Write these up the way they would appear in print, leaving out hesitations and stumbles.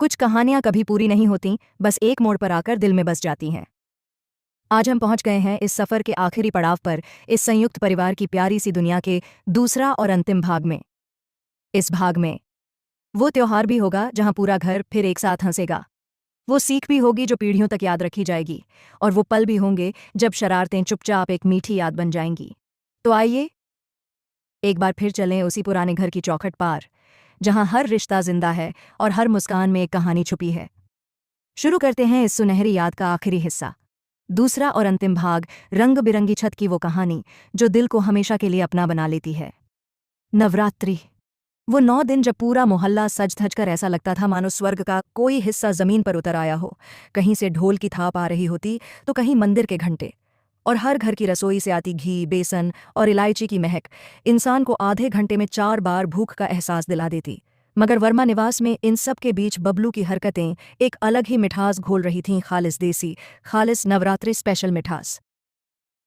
कुछ कहानियां कभी पूरी नहीं होती, बस एक मोड़ पर आकर दिल में बस जाती हैं। आज हम पहुंच गए हैं इस सफर के आखिरी पड़ाव पर, इस संयुक्त परिवार की प्यारी सी दुनिया के दूसरा और अंतिम भाग में। इस भाग में वो त्योहार भी होगा जहां पूरा घर फिर एक साथ हंसेगा। वो सीख भी होगी जो पीढ़ियों तक याद रखी जाएगी, और वो पल भी होंगे जब शरारतें चुपचाप एक मीठी याद बन जाएंगी। तो आइए एक बार फिर चलें उसी पुराने घर की चौखट पार, जहां हर रिश्ता जिंदा है और हर मुस्कान में एक कहानी छुपी है। शुरू करते हैं इस सुनहरी याद का आखिरी हिस्सा, दूसरा और अंतिम भाग, रंग बिरंगी छत की वो कहानी जो दिल को हमेशा के लिए अपना बना लेती है। नवरात्रि, वो 9 दिन जब पूरा मोहल्ला सज धज कर ऐसा लगता था मानो स्वर्ग का कोई हिस्सा जमीन पर उतर आया हो। कहीं से ढोल की थाप आ रही होती तो कहीं मंदिर के घंटे, और हर घर की रसोई से आती घी, बेसन और इलायची की महक इंसान को आधे घंटे में 4 बार भूख का एहसास दिला देती। मगर वर्मा निवास में इन सब के बीच बबलू की हरकतें एक अलग ही मिठास घोल रही थीं, खालिस देसी, खालिस नवरात्रि स्पेशल मिठास।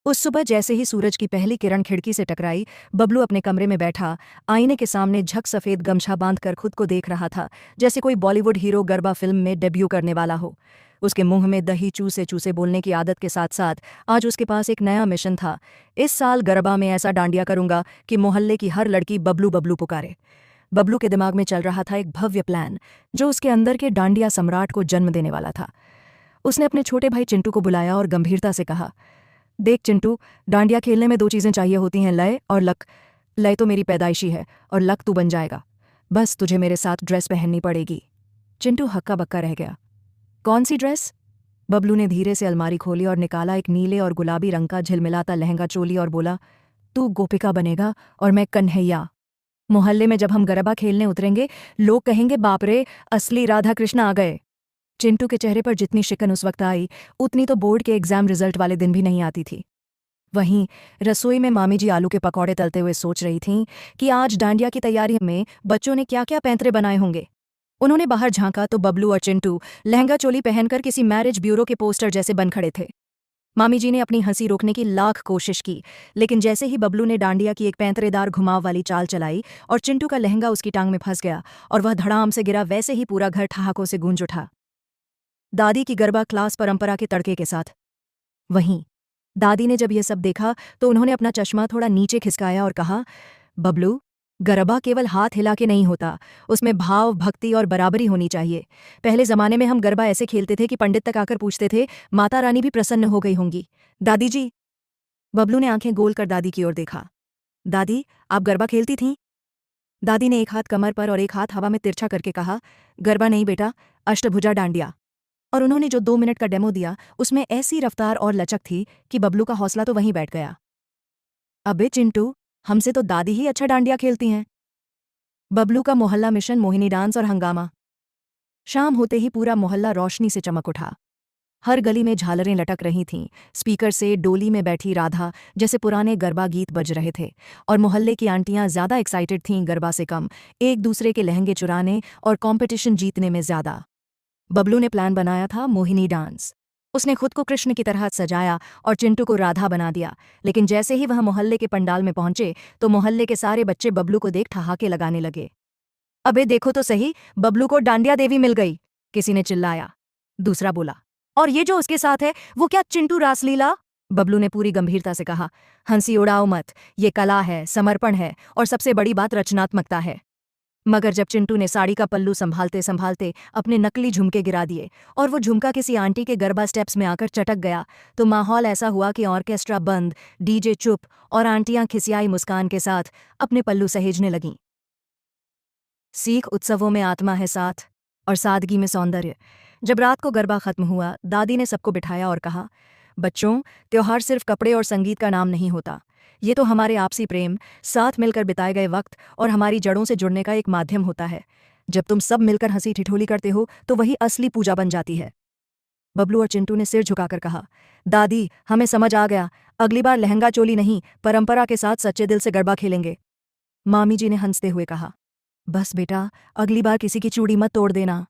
उस सुबह जैसे ही सूरज की पहली किरण खिड़की से टकराई, बबलू अपने कमरे में बैठा आईने के सामने झक सफेद गमछा बांधकर खुद को देख रहा था, जैसे कोई बॉलीवुड हीरो गरबा फिल्म में डेब्यू करने वाला हो। उसके मुंह में दही चूसे चूसे बोलने की आदत के साथ साथ आज उसके पास एक नया मिशन था। इस साल गरबा में ऐसा डांडिया करूंगा कि मोहल्ले की हर लड़की बबलू बबलू पुकारे। बबलू के दिमाग में चल रहा था एक भव्य प्लान, जो उसके अंदर के डांडिया सम्राट को जन्म देने वाला था। उसने अपने छोटे भाई चिंटू को बुलाया और गंभीरता से कहा, देख चिंटू, डांडिया खेलने में 2 चीजें चाहिए होती हैं, लय और लक। लय तो मेरी पैदाइशी है और लक तू बन जाएगा। बस तुझे मेरे साथ ड्रेस पहननी पड़ेगी। चिंटू हक्का बक्का रह गया। कौन सी ड्रेस? बबलू ने धीरे से अलमारी खोली और निकाला एक नीले और गुलाबी रंग का झिलमिलाता लहंगा चोली और बोला, तू गोपिका बनेगा और मैं कन्हैया। मोहल्ले में जब हम गरबा खेलने उतरेंगे, लोग कहेंगे, बाप रे, असली राधा कृष्ण आ गए। चिंटू के चेहरे पर जितनी शिकन उस वक्त आई, उतनी तो बोर्ड के एग्जाम रिजल्ट वाले दिन भी नहीं आती थी। वहीं रसोई में मामी जी आलू के पकौड़े तलते हुए सोच रही थीं कि आज डांडिया की तैयारी में बच्चों ने क्या क्या पैंतरे बनाए होंगे। उन्होंने बाहर झांका तो बबलू और चिंटू लहंगा चोली पहनकर किसी मैरिज ब्यूरो के पोस्टर जैसे बन खड़े थे। मामी जी ने अपनी हंसी रोकने की लाख कोशिश की, लेकिन जैसे ही बबलू ने डांडिया की एक पैंतरेदार घुमाव वाली चाल चलाई और चिंटू का लहंगा उसकी टांग में फंस गया और वह धड़ाम से गिरा, वैसे ही पूरा घर ठहाकों से गूंज उठा। दादी की गरबा क्लास परंपरा के तड़के के साथ। वहीं दादी ने जब यह सब देखा तो उन्होंने अपना चश्मा थोड़ा नीचे खिसकाया और कहा, बबलू, गरबा केवल हाथ हिला के नहीं होता, उसमें भाव, भक्ति और बराबरी होनी चाहिए। पहले जमाने में हम गरबा ऐसे खेलते थे कि पंडित तक आकर पूछते थे, माता रानी भी प्रसन्न हो गई होंगी। दादी जी। बबलू ने आंखें गोल कर दादी की ओर देखा। दादी, आप गरबा खेलती थीं? दादी ने एक हाथ कमर पर और एक हाथ हवा में तिरछा करके कहा, गरबा नहीं बेटा, अष्टभुजा डांडिया। और उन्होंने जो 2 मिनट का डेमो दिया, उसमें ऐसी रफ्तार और लचक थी कि बबलू का हौसला तो वहीं बैठ गया। अबे चिंटू, हमसे तो दादी ही अच्छा डांडिया खेलती हैं। बबलू का मोहल्ला मिशन, मोहिनी डांस और हंगामा। शाम होते ही पूरा मोहल्ला रोशनी से चमक उठा। हर गली में झालरें लटक रही थीं, स्पीकर से डोली में बैठी राधा जैसे पुराने गरबा गीत बज रहे थे, और मोहल्ले की आंटियां ज्यादा एक्साइटेड थीं गरबा से कम, एक दूसरे के लहंगे चुराने और कॉम्पिटिशन जीतने में ज्यादा। बबलू ने प्लान बनाया था मोहिनी डांस। उसने खुद को कृष्ण की तरह सजाया और चिंटू को राधा बना दिया, लेकिन जैसे ही वह मोहल्ले के पंडाल में पहुंचे तो मोहल्ले के सारे बच्चे बबलू को देख ठहाके लगाने लगे। अबे देखो तो सही, बबलू को डांडिया देवी मिल गई, किसी ने चिल्लाया। दूसरा बोला, और ये जो उसके साथ है, वो क्या चिंटू रासलीला? बबलू ने पूरी गंभीरता से कहा, हंसी उड़ाओ मत, ये कला है, समर्पण है और सबसे बड़ी बात रचनात्मकता है। मगर जब चिंटू ने साड़ी का पल्लू संभालते संभालते अपने नकली झुमके गिरा दिए और वो झुमका किसी आंटी के गरबा स्टेप्स में आकर चटक गया, तो माहौल ऐसा हुआ कि ऑर्केस्ट्रा बंद, डीजे चुप और आंटियां खिसियाई मुस्कान के साथ अपने पल्लू सहेजने लगीं। सीख उत्सवों में आत्मा है साथ, और सादगी में सौंदर्य। जब रात को गरबा खत्म हुआ, दादी ने सबको बिठाया और कहा, बच्चों, त्योहार सिर्फ कपड़े और संगीत का नाम नहीं होता। ये तो हमारे आपसी प्रेम, साथ मिलकर बिताए गए वक्त और हमारी जड़ों से जुड़ने का एक माध्यम होता है। जब तुम सब मिलकर हंसी ठिठोली करते हो तो वही असली पूजा बन जाती है। बबलू और चिंटू ने सिर झुकाकर कहा, दादी, हमें समझ आ गया, अगली बार लहंगा चोली नहीं, परंपरा के साथ सच्चे दिल से गरबा खेलेंगे। मामी जी ने हंसते हुए कहा, बस बेटा, अगली बार किसी की चूड़ी मत तोड़ देना।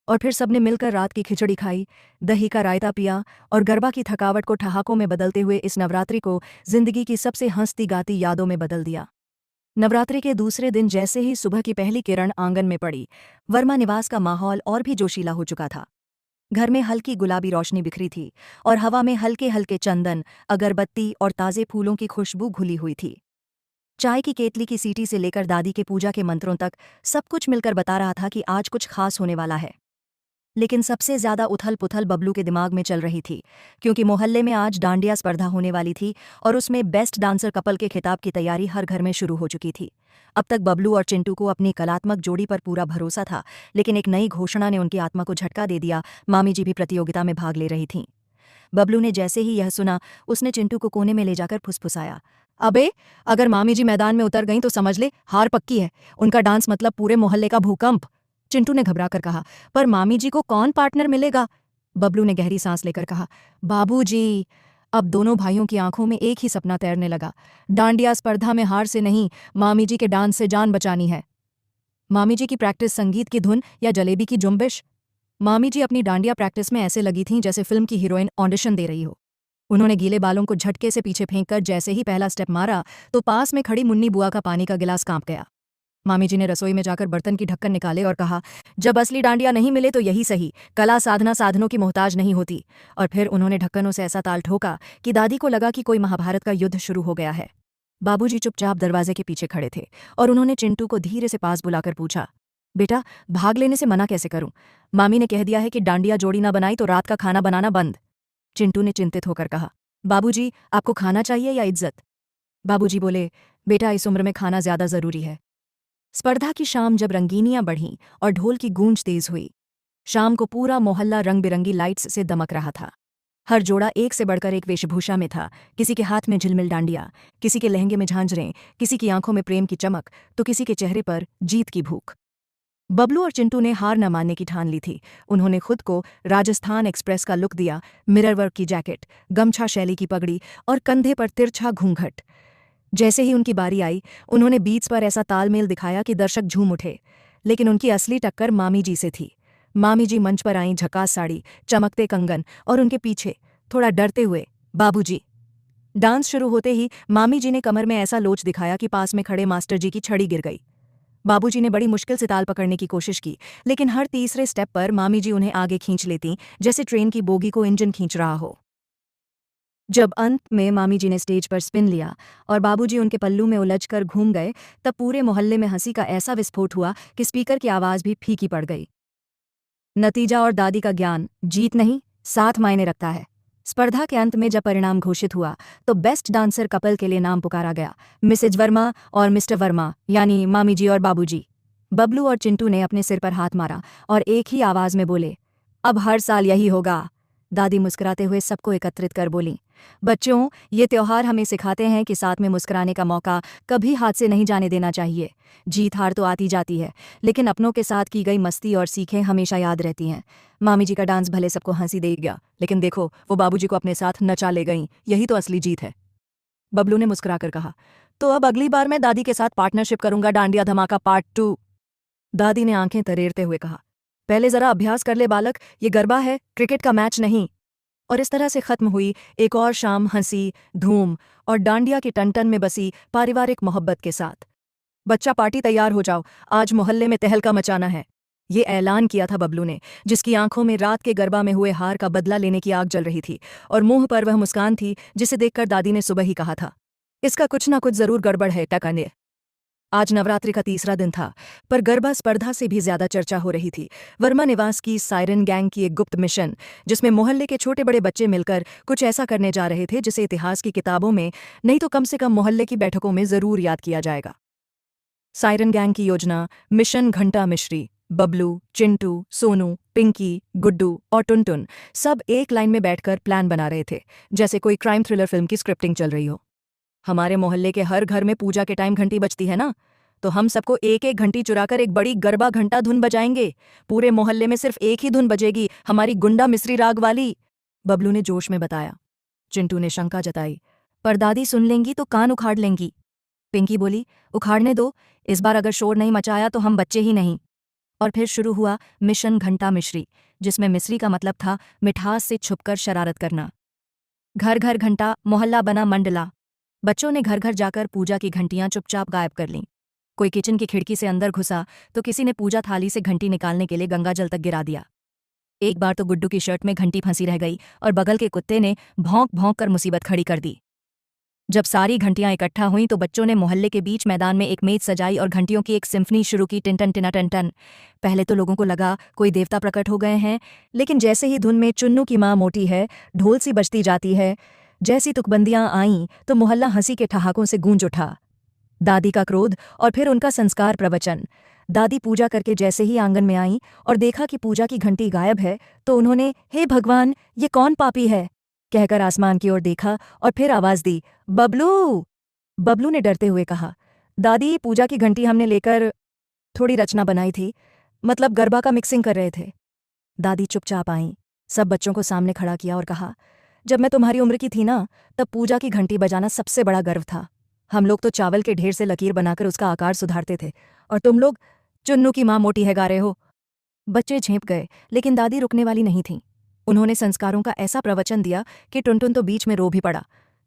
और फिर सबने मिलकर रात की खिचड़ी खाई, दही का रायता पिया और गरबा की थकावट को ठहाकों में बदलते हुए इस नवरात्रि को जिंदगी की सबसे हंसती गाती यादों में बदल दिया। नवरात्रि के दूसरे दिन जैसे ही सुबह की पहली किरण आंगन में पड़ी, वर्मा निवास का माहौल और भी जोशीला हो चुका था। घर में हल्की गुलाबी रोशनी बिखरी थी और हवा में हल्के हल्के चंदन, अगरबत्ती और ताजे फूलों की खुशबू घुली हुई थी। चाय की केतली की सीटी से लेकर दादी के पूजा के मंत्रों तक सब कुछ मिलकर बता रहा था कि आज कुछ खास होने वाला है। लेकिन सबसे ज्यादा उथल पुथल बबलू के दिमाग में चल रही थी, क्योंकि मोहल्ले में आज डांडिया स्पर्धा होने वाली थी और उसमें बेस्ट डांसर कपल के खिताब की तैयारी हर घर में शुरू हो चुकी थी। अब तक बबलू और चिंटू को अपनी कलात्मक जोड़ी पर पूरा भरोसा था, लेकिन एक नई घोषणा ने उनकी आत्मा को झटका दे दिया। मामी जी भी प्रतियोगिता में भाग ले रही थीं। बबलू ने जैसे ही यह सुना, उसने चिंटू को कोने में ले जाकर फुसफुसाया, अबे, अगर मामी जी मैदान में उतर गईं तो समझ ले हार पक्की है। उनका डांस मतलब पूरे मोहल्ले का भूकंप। चिंटू ने घबरा कर कहा, पर मामी जी को कौन पार्टनर मिलेगा? बबलू ने गहरी सांस लेकर कहा, बाबूजी। अब दोनों भाइयों की आंखों में एक ही सपना तैरने लगा। डांडिया स्पर्धा में हार से नहीं, मामी जी के डांस से जान बचानी है। मामी जी की प्रैक्टिस संगीत की धुन या जलेबी की जुम्बिश? मामी जी अपनी डांडिया प्रैक्टिस में ऐसे लगी थीं जैसे फिल्म की हीरोइन ऑडिशन दे रही हो। उन्होंने गीले बालों को झटके से पीछे फेंककर जैसे ही पहला स्टेप मारा तो पास में खड़ी मुन्नी बुआ का पानी का गिलास कांप गया। मामी जी ने रसोई में जाकर बर्तन की ढक्कन निकाले और कहा, जब असली डांडिया नहीं मिले तो यही सही, कला साधना साधनों की मोहताज नहीं होती। और फिर उन्होंने ढक्कनों से ऐसा ताल ठोका कि दादी को लगा कि कोई महाभारत का युद्ध शुरू हो गया है। बाबूजी चुपचाप दरवाजे के पीछे खड़े थे और उन्होंने चिंटू को धीरे से पास बुलाकर पूछा, बेटा, भाग लेने से मना कैसे करूं? मामी ने कह दिया है कि डांडिया जोड़ी ना बनाई तो रात का खाना बनाना बंद। चिंटू ने चिंतित होकर कहा, बाबूजी, आपको खाना चाहिए या इज्जत? बाबूजी बोले, बेटा, इस उम्र में खाना ज्यादा जरूरी है। स्पर्धा की शाम जब रंगीनियां बढ़ीं और ढोल की गूंज तेज हुई, शाम को पूरा मोहल्ला रंग बिरंगी लाइट्स से दमक रहा था। हर जोड़ा एक से बढ़कर एक वेशभूषा में था। किसी के हाथ में झिलमिल डांडिया, किसी के लहंगे में झांझरें, किसी की आंखों में प्रेम की चमक, तो किसी के चेहरे पर जीत की भूख। बबलू और चिंटू ने हार न मानने की ठान ली थी। उन्होंने खुद को राजस्थान एक्सप्रेस का लुक दिया, मिरर वर्क की जैकेट, गमछा शैली की पगड़ी और कंधे पर तिरछा घूंघट। जैसे ही उनकी बारी आई, उन्होंने बीट्स पर ऐसा तालमेल दिखाया कि दर्शक झूम उठे। लेकिन उनकी असली टक्कर मामी जी से थी। मामी जी मंच पर आईं, झकास साड़ी, चमकते कंगन और उनके पीछे, थोड़ा डरते हुए, बाबूजी। डांस शुरू होते ही मामी जी ने कमर में ऐसा लोच दिखाया कि पास में खड़े मास्टर जी की छड़ी गिर गई। बाबूजी ने बड़ी मुश्किल से ताल पकड़ने की कोशिश की, लेकिन हर तीसरे स्टेप पर मामी जी उन्हें आगे खींच लेती, जैसे ट्रेन की बोगी को इंजन खींच रहा हो। जब अंत में मामी जी ने स्टेज पर स्पिन लिया और बाबूजी उनके पल्लू में उलझकर घूम गए, तब पूरे मोहल्ले में हंसी का ऐसा विस्फोट हुआ कि स्पीकर की आवाज भी फीकी पड़ गई। नतीजा और दादी का ज्ञान, जीत नहीं, साथ मायने रखता है। स्पर्धा के अंत में जब परिणाम घोषित हुआ तो बेस्ट डांसर कपल के लिए नाम पुकारा गया, मिसेज वर्मा और मिस्टर वर्मा, यानी मामी जी और बाबूजी। बबलू और चिंटू ने अपने सिर पर हाथ मारा और एक ही आवाज में बोले, अब हर साल यही होगा। दादी मुस्कुराते हुए सबको एकत्रित कर बोली, बच्चों, ये त्योहार हमें सिखाते हैं कि साथ में मुस्कुराने का मौका कभी हाथ से नहीं जाने देना चाहिए। जीत हार तो आती जाती है, लेकिन अपनों के साथ की गई मस्ती और सीखें हमेशा याद रहती हैं। मामी जी का डांस भले सबको हंसी दे गया, लेकिन देखो, वो बाबूजी को अपने साथ नचा ले गईं, यही तो असली जीत है। बबलू ने मुस्कुराकर कहा, तो अब अगली बार मैं दादी के साथ पार्टनरशिप करूंगा, डांडिया धमाका पार्ट 2। दादी ने आंखें तरेरते हुए कहा, पहले जरा अभ्यास कर ले बालक, ये गरबा है, क्रिकेट का मैच नहीं। और इस तरह से खत्म हुई एक और शाम हंसी, धूम और डांडिया की टनटन में बसी पारिवारिक मोहब्बत के साथ। बच्चा, पार्टी तैयार हो जाओ, आज मोहल्ले में तहलका मचाना है। ये ऐलान किया था बबलू ने, जिसकी आंखों में रात के गरबा में हुए हार का बदला लेने की आग जल रही थी और मुंह पर वह मुस्कान थी जिसे देखकर दादी ने सुबह ही कहा था, इसका कुछ ना कुछ जरूर गड़बड़ है टकाने। आज नवरात्रि का तीसरा दिन था, पर गरबा स्पर्धा से भी ज्यादा चर्चा हो रही थी वर्मा निवास की सायरन गैंग की एक गुप्त मिशन, जिसमें मोहल्ले के छोटे बड़े बच्चे मिलकर कुछ ऐसा करने जा रहे थे जिसे इतिहास की किताबों में नहीं तो कम से कम मोहल्ले की बैठकों में जरूर याद किया जाएगा। सायरन गैंग की योजना, मिशन घंटा मिश्री, बबलू, चिंटू, सोनू, पिंकी, गुड्डू और टुनटुन सब एक लाइन में बैठकर प्लान बना रहे थे, जैसे कोई क्राइम थ्रिलर फिल्म की स्क्रिप्टिंग चल रही हो। हमारे मोहल्ले के हर घर में पूजा के टाइम घंटी बजती है ना, तो हम सबको एक एक घंटी चुराकर एक बड़ी गरबा घंटा धुन बजाएंगे। पूरे मोहल्ले में सिर्फ एक ही धुन बजेगी, हमारी गुंडा मिस्री राग वाली, बबलू ने जोश में बताया। चिंटू ने शंका जताई, पर दादी सुन लेंगी तो कान उखाड़ लेंगी। पिंकी बोली, उखाड़ने दो, इस बार अगर शोर नहीं मचाया तो हम बच्चे ही नहीं। और फिर शुरू हुआ मिशन घंटा मिश्री, जिसमें मिश्री का मतलब था मिठास से छुपकर शरारत करना। घर घर घंटा, मोहल्ला बना मंडला। बच्चों ने घर घर जाकर पूजा की घंटियां चुपचाप गायब कर लीं। कोई किचन की खिड़की से अंदर घुसा तो किसी ने पूजा थाली से घंटी निकालने के लिए गंगा जल तक गिरा दिया। एक बार तो गुड्डू की शर्ट में घंटी फंसी रह गई और बगल के कुत्ते ने भौंक भौंक कर मुसीबत खड़ी कर दी। जब सारी घंटियां इकट्ठा हुईं तो बच्चों ने मोहल्ले के बीच मैदान में एक मेज सजाई और घंटियों की एक सिम्फनी शुरू की, टिन टन टिना टन टन। पहले तो लोगों को लगा कोई देवता प्रकट हो गए हैं, लेकिन जैसे ही धुन में चुन्नू की माँ मोटी है, ढोल सी बजती जाती है, जैसी तुकबंदियां आईं तो मोहल्ला हंसी के ठहाकों से गूंज उठा। दादी का क्रोध और फिर उनका संस्कार प्रवचन। दादी पूजा करके जैसे ही आंगन में आईं और देखा कि पूजा की घंटी गायब है तो उन्होंने हे भगवान, ये कौन पापी है कहकर आसमान की ओर देखा और फिर आवाज दी, बबलू। बबलू ने डरते हुए कहा, दादी पूजा की घंटी हमने लेकर थोड़ी रचना बनाई थी, मतलब गरबा का मिक्सिंग कर रहे थे। दादी चुपचाप आईं, सब बच्चों को सामने खड़ा किया और कहा, जब मैं तुम्हारी उम्र की थी ना, तब पूजा की घंटी बजाना सबसे बड़ा गर्व था। हम लोग तो चावल के ढेर से लकीर बनाकर उसका आकार सुधारते थे, और तुम लोग चुन्नू की माँ मोटी है गा रहे हो। बच्चे झेंप गए, लेकिन दादी रुकने वाली नहीं थीं। उन्होंने संस्कारों का ऐसा प्रवचन दिया कि टुनटुन तो बीच में रो भी पड़ा।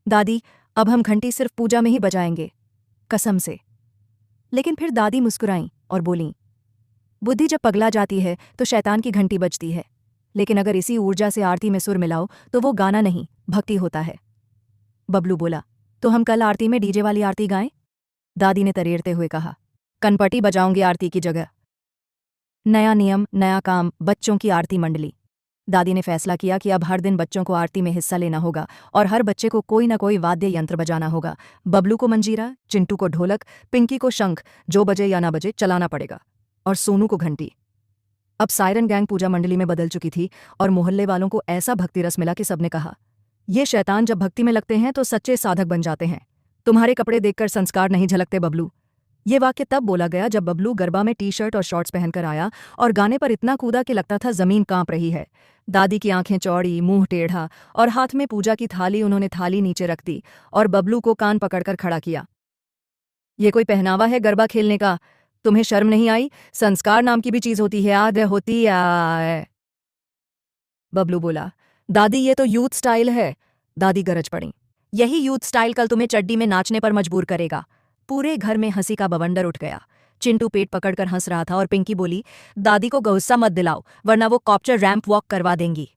दादी, अब हम घंटी सिर्फ पूजा में ही बजाएंगे, कसम से। लेकिन फिर दादी मुस्कुराईं और बोलीं, बुद्धि जब पगला जाती है तो शैतान की घंटी बजती है, लेकिन अगर इसी ऊर्जा से आरती में सुर मिलाओ तो वो गाना नहीं, भक्ति होता है। बबलू बोला, तो हम कल आरती में डीजे वाली आरती गाएं? दादी ने तरेरते हुए कहा, कनपटी बजाऊंगी आरती की जगह। नया नियम, नया काम, बच्चों की आरती मंडली। दादी ने फैसला किया कि अब हर दिन बच्चों को आरती में हिस्सा लेना होगा और हर बच्चे को कोई न कोई वाद्य यंत्र बजाना होगा। बबलू को मंजीरा, चिंटू को ढोलक, पिंकी को शंख, जो बजे या ना बजे चलाना पड़ेगा, और सोनू को घंटी। अब सायरन गैंग पूजा मंडली में बदल चुकी थी और मोहल्ले वालों को ऐसा भक्ति रस मिला कि सबने कहा, ये शैतान जब भक्ति में लगते हैं तो सच्चे साधक बन जाते हैं। तुम्हारे कपड़े देखकर संस्कार नहीं झलकते बबलू। ये वाक्य तब बोला गया जब बबलू गरबा में टी शर्ट और शॉर्ट्स पहनकर आया और गाने पर इतना कूदा कि लगता था जमीन कांप रही है। दादी की आंखें चौड़ी, मुंह टेढ़ा और हाथ में पूजा की थाली। उन्होंने थाली नीचे रख दी और बबलू को कान पकड़कर खड़ा किया। ये कोई पहनावा है गरबा खेलने का? तुम्हें शर्म नहीं आई? संस्कार नाम की भी चीज होती है, आद होती है। बबलू बोला, दादी ये तो यूथ स्टाइल है। दादी गरज पड़ी, यही यूथ स्टाइल कल तुम्हें चड्डी में नाचने पर मजबूर करेगा। पूरे घर में हंसी का बवंडर उठ गया। चिंटू पेट पकड़कर हंस रहा था और पिंकी बोली, दादी को गुस्सा मत दिलाओ वरना वो कॉप्टर रैंप वॉक करवा देंगी।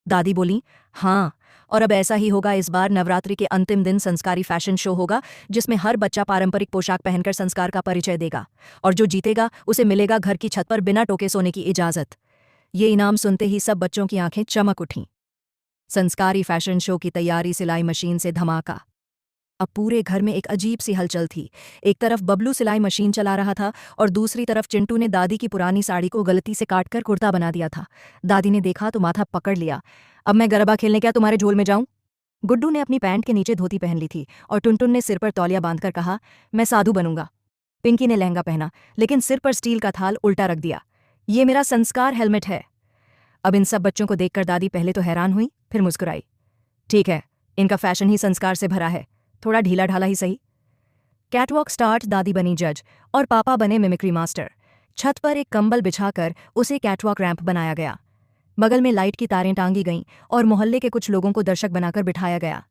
दादी बोली, हाँ, और अब ऐसा ही होगा। इस बार नवरात्रि के अंतिम दिन संस्कारी फैशन शो होगा जिसमें हर बच्चा पारंपरिक पोशाक पहनकर संस्कार का परिचय देगा, और जो जीतेगा उसे मिलेगा घर की छत पर बिना टोके सोने की इजाजत। ये इनाम सुनते ही सब बच्चों की आंखें चमक उठीं। संस्कारी फैशन शो की तैयारी सिलाई मशीन से धमाका। अब पूरे घर में एक अजीब सी हलचल थी। एक तरफ बबलू सिलाई मशीन चला रहा था और दूसरी तरफ चिंटू ने दादी की पुरानी साड़ी को गलती से काटकर कुर्ता बना दिया था। दादी ने देखा तो माथा पकड़ लिया। अब मैं गरबा खेलने क्या तुम्हारे झोल में जाऊं? गुड्डू ने अपनी पैंट के नीचे धोती पहन ली थी और टुनटुन ने सिर पर तौलिया बांधकर कहा, मैं साधु बनूंगा। पिंकी ने लहंगा पहना लेकिन सिर पर स्टील का थाल उल्टा रख दिया। ये मेरा संस्कार हेलमेट है। अब इन सब बच्चों को देखकर दादी पहले तो हैरान हुई, फिर मुस्कुराई। ठीक है, इनका फैशन ही संस्कार से भरा है, थोड़ा ढीला ढाला ही सही। Catwalk start. दादी बनी जज और पापा बने मिमिक्री मास्टर। छत पर एक कंबल बिछाकर उसे कैटवॉक रैंप बनाया गया। बगल में लाइट की तारें टांगी गईं और मोहल्ले के कुछ लोगों को दर्शक बनाकर बिठाया गया।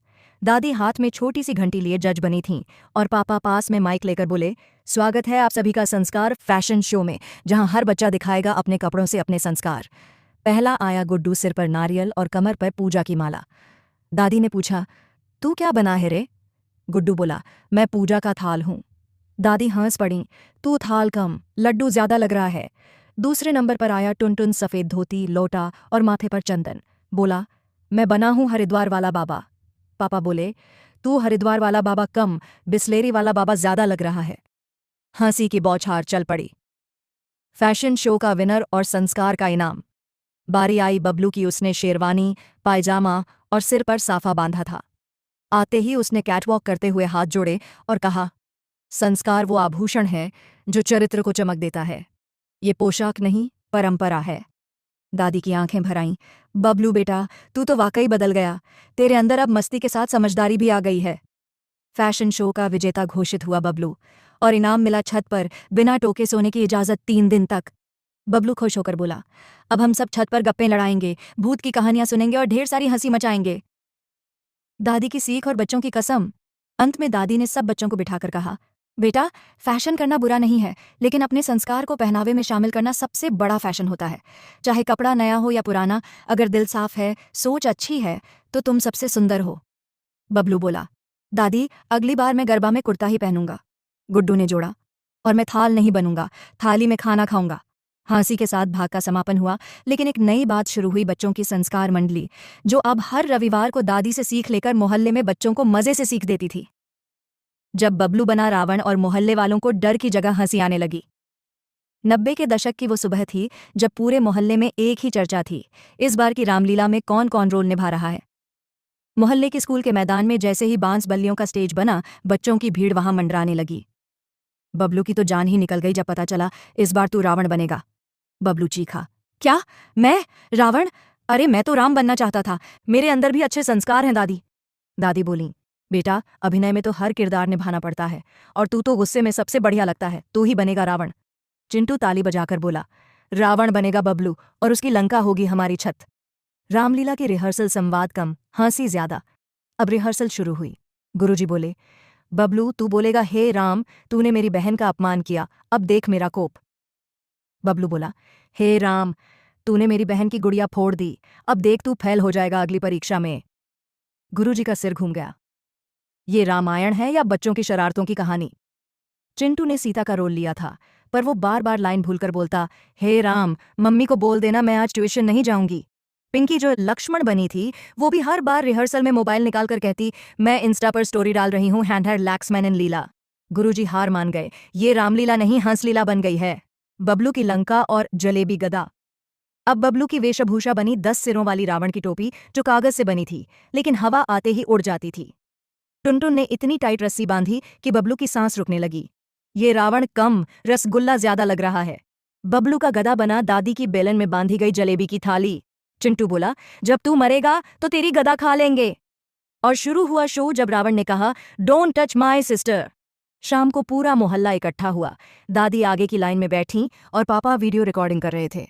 दादी हाथ में छोटी सी घंटी लिए जज बनी थीं और पापा पास में माइक लेकर बोले, स्वागत है आप सभी का संस्कार फैशन शो में, जहां हर बच्चा दिखाएगा अपने कपड़ों से अपने संस्कार। पहला आया गुड्डू, सिर पर नारियल और कमर पर पूजा की माला। दादी ने पूछा, तू क्या बना है रे? गुड्डू बोला, मैं पूजा का थाल हूं। दादी हंस पड़ी, तू थाल कम, लड्डू ज्यादा लग रहा है। दूसरे नंबर पर आया टुनटुन, सफेद धोती, लोटा और माथे पर चंदन। बोला, मैं बना हूं हरिद्वार वाला बाबा। पापा बोले, तू हरिद्वार वाला बाबा कम, बिस्लेरी वाला बाबा ज्यादा लग रहा है। हंसी की बौछार चल पड़ी। फैशन शो का विनर और संस्कार का इनाम। बारी आई बबलू की। उसने शेरवानी, पायजामा और सिर पर साफा बांधा था। आते ही उसने कैटवॉक करते हुए हाथ जोड़े और कहा, संस्कार वो आभूषण है जो चरित्र को चमक देता है। ये पोशाक नहीं, परंपरा है। दादी की आंखें भर आईं। बबलू बेटा, तू तो वाकई बदल गया। तेरे अंदर अब मस्ती के साथ समझदारी भी आ गई है। फैशन शो का विजेता घोषित हुआ बबलू, और इनाम मिला छत पर बिना टोके सोने की इजाजत 3 दिन तक। बबलू खुश होकर बोला, अब हम सब छत पर गप्पे लड़ाएंगे, भूत की कहानियां सुनेंगे और ढेर सारी हंसी मचाएंगे। दादी की सीख और बच्चों की कसम। अंत में दादी ने सब बच्चों को बिठाकर कहा, बेटा, फैशन करना बुरा नहीं है, लेकिन अपने संस्कार को पहनावे में शामिल करना सबसे बड़ा फैशन होता है। चाहे कपड़ा नया हो या पुराना, अगर दिल साफ है, सोच अच्छी है, तो तुम सबसे सुंदर हो। बबलू बोला। दादी, अगली बार मैं गरबा में कुर्ता ही पहनूंगा। गुड्डू ने जोड़ा। और मैं थाल नहीं बनूंगा, थाली में खाना खाऊंगा। हंसी के साथ भाग का समापन हुआ, लेकिन एक नई बात शुरू हुई बच्चों की संस्कार मंडली, जो अब हर रविवार को दादी से सीख लेकर मोहल्ले में बच्चों को मजे से सीख देती थी। जब बबलू बना रावण और मोहल्ले वालों को डर की जगह हंसी आने लगी। 90 के दशक की वो सुबह थी जब पूरे मोहल्ले में एक ही चर्चा थी, इस बार की रामलीला में कौन कौन रोल निभा रहा है। मोहल्ले के स्कूल के मैदान में जैसे ही बांस बल्लियों का स्टेज बना, बच्चों की भीड़ वहां मंडराने लगी। बबलू की तो जान ही निकल गई जब पता चला इस बार तू रावण बनेगा। बबलू चीखा। क्या? मैं रावण? अरे मैं तो राम बनना चाहता था, मेरे अंदर भी अच्छे संस्कार हैं दादी। दादी बोली। बेटा, अभिनय में तो हर किरदार निभाना पड़ता है, और तू तो गुस्से में सबसे बढ़िया लगता है, तू ही बनेगा रावण। चिंटू ताली बजाकर बोला। रावण बनेगा बबलू, और उसकी लंका होगी हमारी छत। रामलीला की रिहर्सल संवाद कम, हंसी ज्यादा। अब रिहर्सल शुरू हुई। गुरुजी बोले। बबलू, तू बोलेगा हे राम, तूने मेरी बहन का अपमान किया, अब देख मेरा कोप। बबलू बोला। हे राम, तूने मेरी बहन की गुड़िया फोड़ दी, अब देख तू फेल हो जाएगा अगली परीक्षा में। गुरुजी का सिर घूम गया। ये रामायण है या बच्चों की शरारतों की कहानी? चिंटू ने सीता का रोल लिया था, पर वो बार बार लाइन भूलकर बोलता, हे राम, मम्मी को बोल देना मैं आज ट्यूशन नहीं जाऊंगी। पिंकी जो लक्ष्मण बनी थी, वो भी हर बार रिहर्सल में मोबाइल निकालकर कहती, मैं इंस्टा पर स्टोरी डाल रही हूँ, #लैक्समैन इन लीला। गुरुजी हार मान गए, ये रामलीला नहीं हंसलीला बन गई है। बबलू की लंका और जलेबी गदा। अब बबलू की वेशभूषा बनी 10 सिरों वाली रावण की टोपी, जो कागज से बनी थी, लेकिन हवा आते ही उड़ जाती थी। टुनटुन ने इतनी टाइट रस्सी बांधी कि बबलू की सांस रुकने लगी। ये रावण कम, रसगुल्ला ज्यादा लग रहा है। बबलू का गदा बना दादी की बेलन में बांधी गई जलेबी की थाली। चिंटू बोला, जब तू मरेगा तो तेरी गदा खा लेंगे। और शुरू हुआ शो जब रावण ने कहा, डोंट टच माई सिस्टर। शाम को पूरा मोहल्ला इकट्ठा हुआ। दादी आगे की लाइन में बैठी और पापा वीडियो रिकॉर्डिंग कर रहे थे।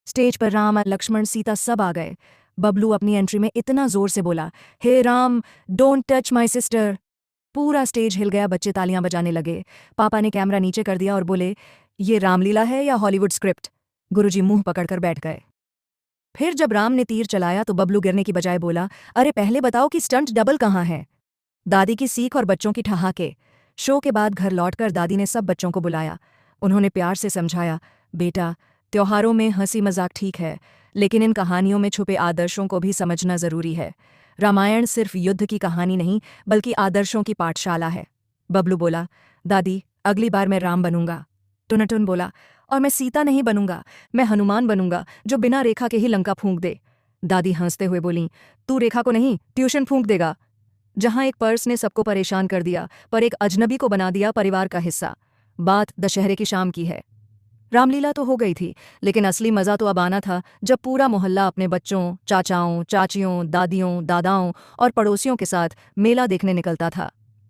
स्टेज पर राम और लक्ष्मण सीता सब आ गए। बबलू अपनी एंट्री में इतना जोर से बोला, हे Ram, don't touch my sister. पूरा स्टेज हिल गया, बच्चे तालियां बजाने लगे। पापा ने कैमरा नीचे कर दिया और बोले, ये रामलीला है या हॉलीवुड स्क्रिप्ट? गुरुजी मुंह पकड़कर बैठ गए। फिर जब राम ने तीर चलाया तो बबलू गिरने की बजाय बोला, अरे पहले बताओ कि स्टंट डबल कहाँ है? दादी की सीख और बच्चों की ठहाके। शो के बाद घर लौटकर दादी ने सब बच्चों को बुलाया। उन्होंने प्यार से समझाया, बेटा, त्योहारों में हंसी मजाक ठीक है, लेकिन इन कहानियों में छुपे आदर्शों को भी समझना जरूरी है। रामायण सिर्फ युद्ध की कहानी नहीं, बल्कि आदर्शों की पाठशाला है। बबलू बोला, दादी, अगली बार मैं राम बनूंगा। टुनटुन बोला, और मैं सीता नहीं बनूंगा, मैं हनुमान बनूंगा, जो बिना रेखा के ही लंका फूंक दे। दादी हंसते हुए बोली, तू रेखा को नहीं, ट्यूशन फूंक देगा। जहां एक पर्स ने सबको परेशान कर दिया, पर एक अजनबी को बना दिया परिवार का हिस्सा। बात दशहरे की शाम की है। रामलीला तो हो गई थी, लेकिन असली मजा तो अब आना था, जब पूरा मोहल्ला अपने बच्चों, चाचाओं, चाचियों, दादियों, दादाओं और पड़ोसियों के साथ मेला देखने निकलता था।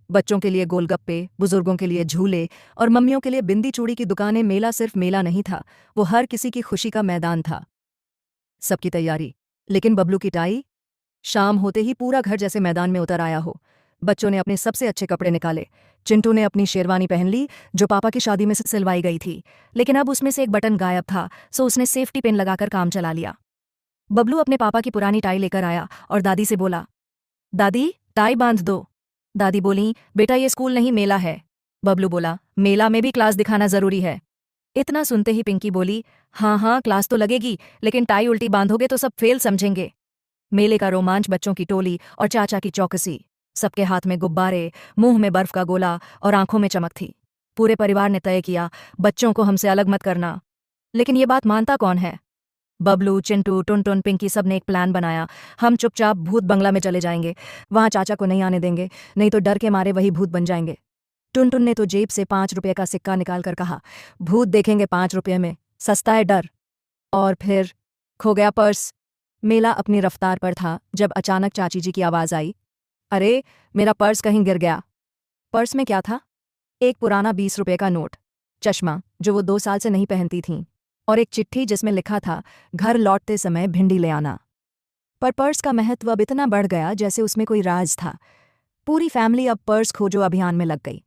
बच्चों के लिए गोलगप्पे, बुजुर्गों के लिए झूले और मम्मियों के लिए बिंदी चूड़ी की दुकानें। मेला सिर्फ मेला नहीं था, वो हर किसी की खुशी का मैदान था। सबकी तैयारी, लेकिन बबलू की टाई? शाम होते ही पूरा घर जैसे मैदान में उतर आया हो। बच्चों ने अपने सबसे अच्छे कपड़े निकाले। चिंटू ने अपनी शेरवानी पहन ली, जो पापा की शादी में से सिलवाई गई थी, लेकिन अब उसमें से एक बटन गायब था, सो उसने सेफ्टी पिन लगाकर काम चला लिया। बबलू अपने पापा की पुरानी टाई लेकर आया और दादी से बोला, दादी, टाई बांध दो। दादी बोली, बेटा ये स्कूल नहीं मेला है। बबलू बोला, मेला में भी क्लास दिखाना जरूरी है। इतना सुनते ही पिंकी बोली, हाँ हाँ क्लास तो लगेगी, लेकिन टाई उल्टी बांधोगे तो सब फेल समझेंगे। मेले का रोमांच, बच्चों की टोली और चाचा की चौकसी। सबके हाथ में गुब्बारे, मुंह में बर्फ का गोला और आंखों में चमक थी। पूरे परिवार ने तय किया, बच्चों को हमसे अलग मत करना। लेकिन ये बात मानता कौन है? बबलू, चिंटू, टुनटुन, पिंकी सब ने एक प्लान बनाया। हम चुपचाप भूत बंगला में चले जाएंगे, वहां चाचा को नहीं आने देंगे, नहीं तो डर के मारे वही भूत बन जाएंगे। टुनटुन ने तो जेब से 5 रुपये का सिक्का निकालकर कहा, भूत देखेंगे 5 रुपये में, सस्ता है डर। और फिर खो गया पर्स। मेला अपनी रफ्तार पर था जब अचानक चाची जी की आवाज आई, अरे मेरा पर्स कहीं गिर गया। पर्स में क्या था? एक पुराना 20 रुपये का नोट, चश्मा जो वो 2 साल से नहीं पहनती थीं, और एक चिट्ठी जिसमें लिखा था, घर लौटते समय भिंडी ले आना। पर पर्स का महत्व अब इतना बढ़ गया जैसे उसमें कोई राज था। पूरी फैमिली अब पर्स खोजो अभियान में लग गई।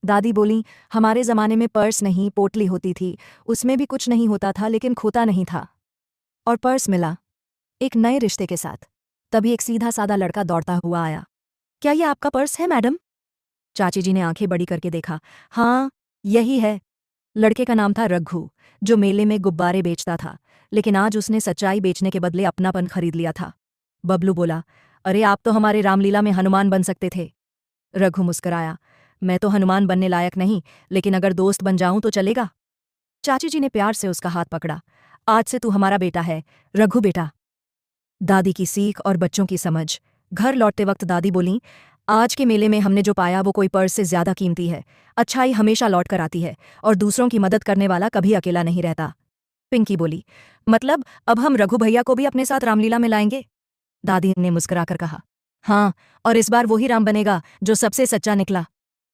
दादी बोली, हमारे जमाने में पर्स नहीं पोटली होती थी, उसमें भी कुछ नहीं होता था लेकिन खोता नहीं था। और पर्स मिला, एक नए रिश्ते के साथ। तभी एक सीधा सादा लड़का दौड़ता हुआ आया। क्या ये आपका पर्स है मैडम? चाची जी ने आंखें बड़ी करके देखा। हाँ, यही है। लड़के का नाम था रघु, जो मेले में गुब्बारे बेचता था, लेकिन आज उसने सच्चाई बेचने के बदले अपनापन खरीद लिया था। बबलू बोला, अरे आप तो हमारे रामलीला में हनुमान बन सकते थे। रघु मुस्कराया, मैं तो हनुमान बनने लायक नहीं, लेकिन अगर दोस्त बन जाऊं तो चलेगा। चाची जी ने प्यार से उसका हाथ पकड़ा। आज से तू हमारा बेटा है, रघु बेटा। दादी की सीख और बच्चों की समझ। घर लौटते वक्त दादी बोली, आज के मेले में हमने जो पाया वो कोई पर्स से ज्यादा कीमती है। अच्छाई हमेशा लौट कर आती है, और दूसरों की मदद करने वाला कभी अकेला नहीं रहता। पिंकी बोली, मतलब अब हम रघु भैया को भी अपने साथ रामलीला में लाएंगे? दादी ने मुस्कुराकर कहा, हाँ, और इस बार वही राम बनेगा जो सबसे सच्चा निकला।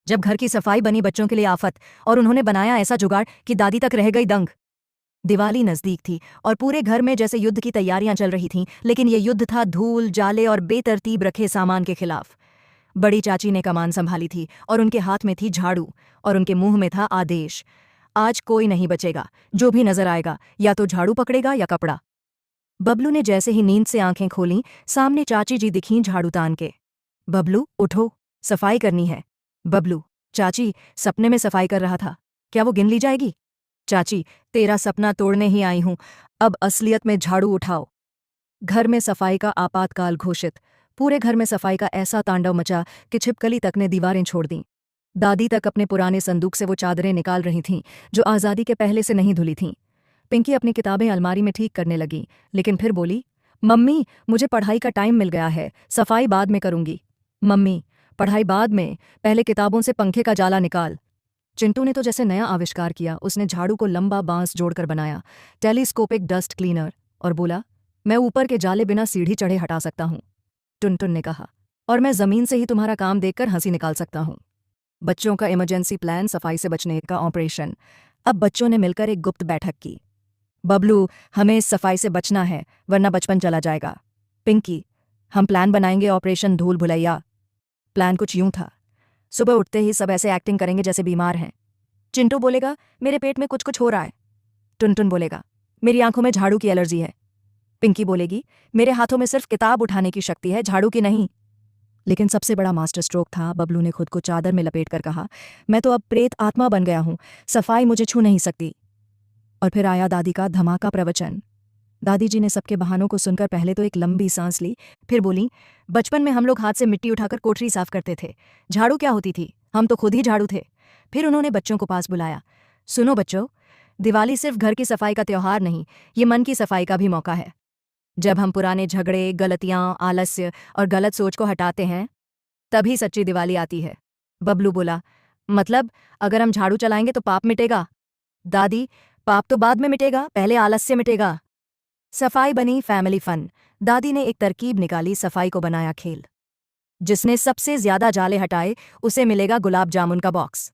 जब घर की सफाई बनी बच्चों के लिए आफत, और उन्होंने बनाया ऐसा जुगाड़ कि दादी तक रह गई दंग। दिवाली नजदीक थी और पूरे घर में जैसे युद्ध की तैयारियां चल रही थीं, लेकिन ये युद्ध था धूल, जाले और बेतरतीब रखे सामान के खिलाफ। बड़ी चाची ने कमान संभाली थी और उनके हाथ में थी झाड़ू, और उनके मुंह में था आदेश। आज कोई नहीं बचेगा, जो भी नजर आएगा या तो झाड़ू पकड़ेगा या कपड़ा। बबलू ने जैसे ही नींद से आंखें खोलीं, सामने चाची जी दिखीं झाड़ू तान के। बबलू उठो, सफाई करनी है। बबलू, चाची, सपने में सफाई कर रहा था, क्या वो गिन ली जाएगी? चाची, तेरा सपना तोड़ने ही आई हूं, अब असलियत में झाड़ू उठाओ। घर में सफाई का आपातकाल घोषित। पूरे घर में सफाई का ऐसा तांडव मचा कि छिपकली तक ने दीवारें छोड़ दीं। दादी तक अपने पुराने संदूक से वो चादरें निकाल रही थीं जो आज़ादी के पहले से नहीं धुली थीं। पिंकी अपनी किताबें अलमारी में ठीक करने लगी, लेकिन फिर बोली, मम्मी, मुझे पढ़ाई का टाइम मिल गया है, सफाई बाद में करूंगी। मम्मी, पढ़ाई बाद में, पहले किताबों से पंखे का जाला निकाल। चिंटू ने तो जैसे नया आविष्कार किया, उसने झाड़ू को लंबा बांस जोड़कर बनाया, टेलीस्कोपिक डस्ट क्लीनर, और बोला, मैं ऊपर के जाले बिना सीढ़ी चढ़े हटा सकता हूं। टुनटुन ने कहा, और मैं जमीन से ही तुम्हारा काम देखकर हंसी निकाल सकता हूं। बच्चों का इमरजेंसी प्लान, सफाई से बचने का ऑपरेशन। अब बच्चों ने मिलकर एक गुप्त बैठक की। बबलू, हमें इस सफाई से बचना है, वरना बचपन चला जाएगा। पिंकी, हम प्लान बनाएंगे ऑपरेशन धूल भुलैया। प्लान कुछ यूं था, सुबह उठते ही सब ऐसे एक्टिंग करेंगे जैसे बीमार हैं। चिंटू बोलेगा, मेरे पेट में कुछ कुछ हो रहा है। टुनटुन बोलेगा, मेरी आंखों में झाड़ू की एलर्जी है। पिंकी बोलेगी, मेरे हाथों में सिर्फ किताब उठाने की शक्ति है, झाड़ू की नहीं। लेकिन सबसे बड़ा मास्टर स्ट्रोक था, बबलू ने खुद को चादर में लपेट कर कहा, मैं तो अब प्रेत आत्मा बन गया हूं, सफाई मुझे छू नहीं सकती। और फिर आया दादी का धमाका प्रवचन। दादी जी ने सबके बहानों को सुनकर पहले तो एक लंबी सांस ली, फिर बोली, बचपन में हम लोग हाथ से मिट्टी उठाकर कोठरी साफ करते थे, झाड़ू क्या होती थी, हम तो खुद ही झाड़ू थे। फिर उन्होंने बच्चों को पास बुलाया, सुनो बच्चों, दिवाली सिर्फ घर की सफाई का त्योहार नहीं, ये मन की सफाई का भी मौका है। जब हम पुराने झगड़े, गलतियां, आलस्य और गलत सोच को हटाते हैं, तभी सच्ची दिवाली आती है। बबलू बोला, मतलब अगर हम झाड़ू चलाएंगे तो पाप मिटेगा? दादी, पाप तो बाद में मिटेगा, पहले आलस्य मिटेगा। सफाई बनी फैमिली फन। दादी ने एक तरकीब निकाली, सफाई को बनाया खेल। जिसने सबसे ज्यादा जाले हटाए उसे मिलेगा गुलाब जामुन का बॉक्स।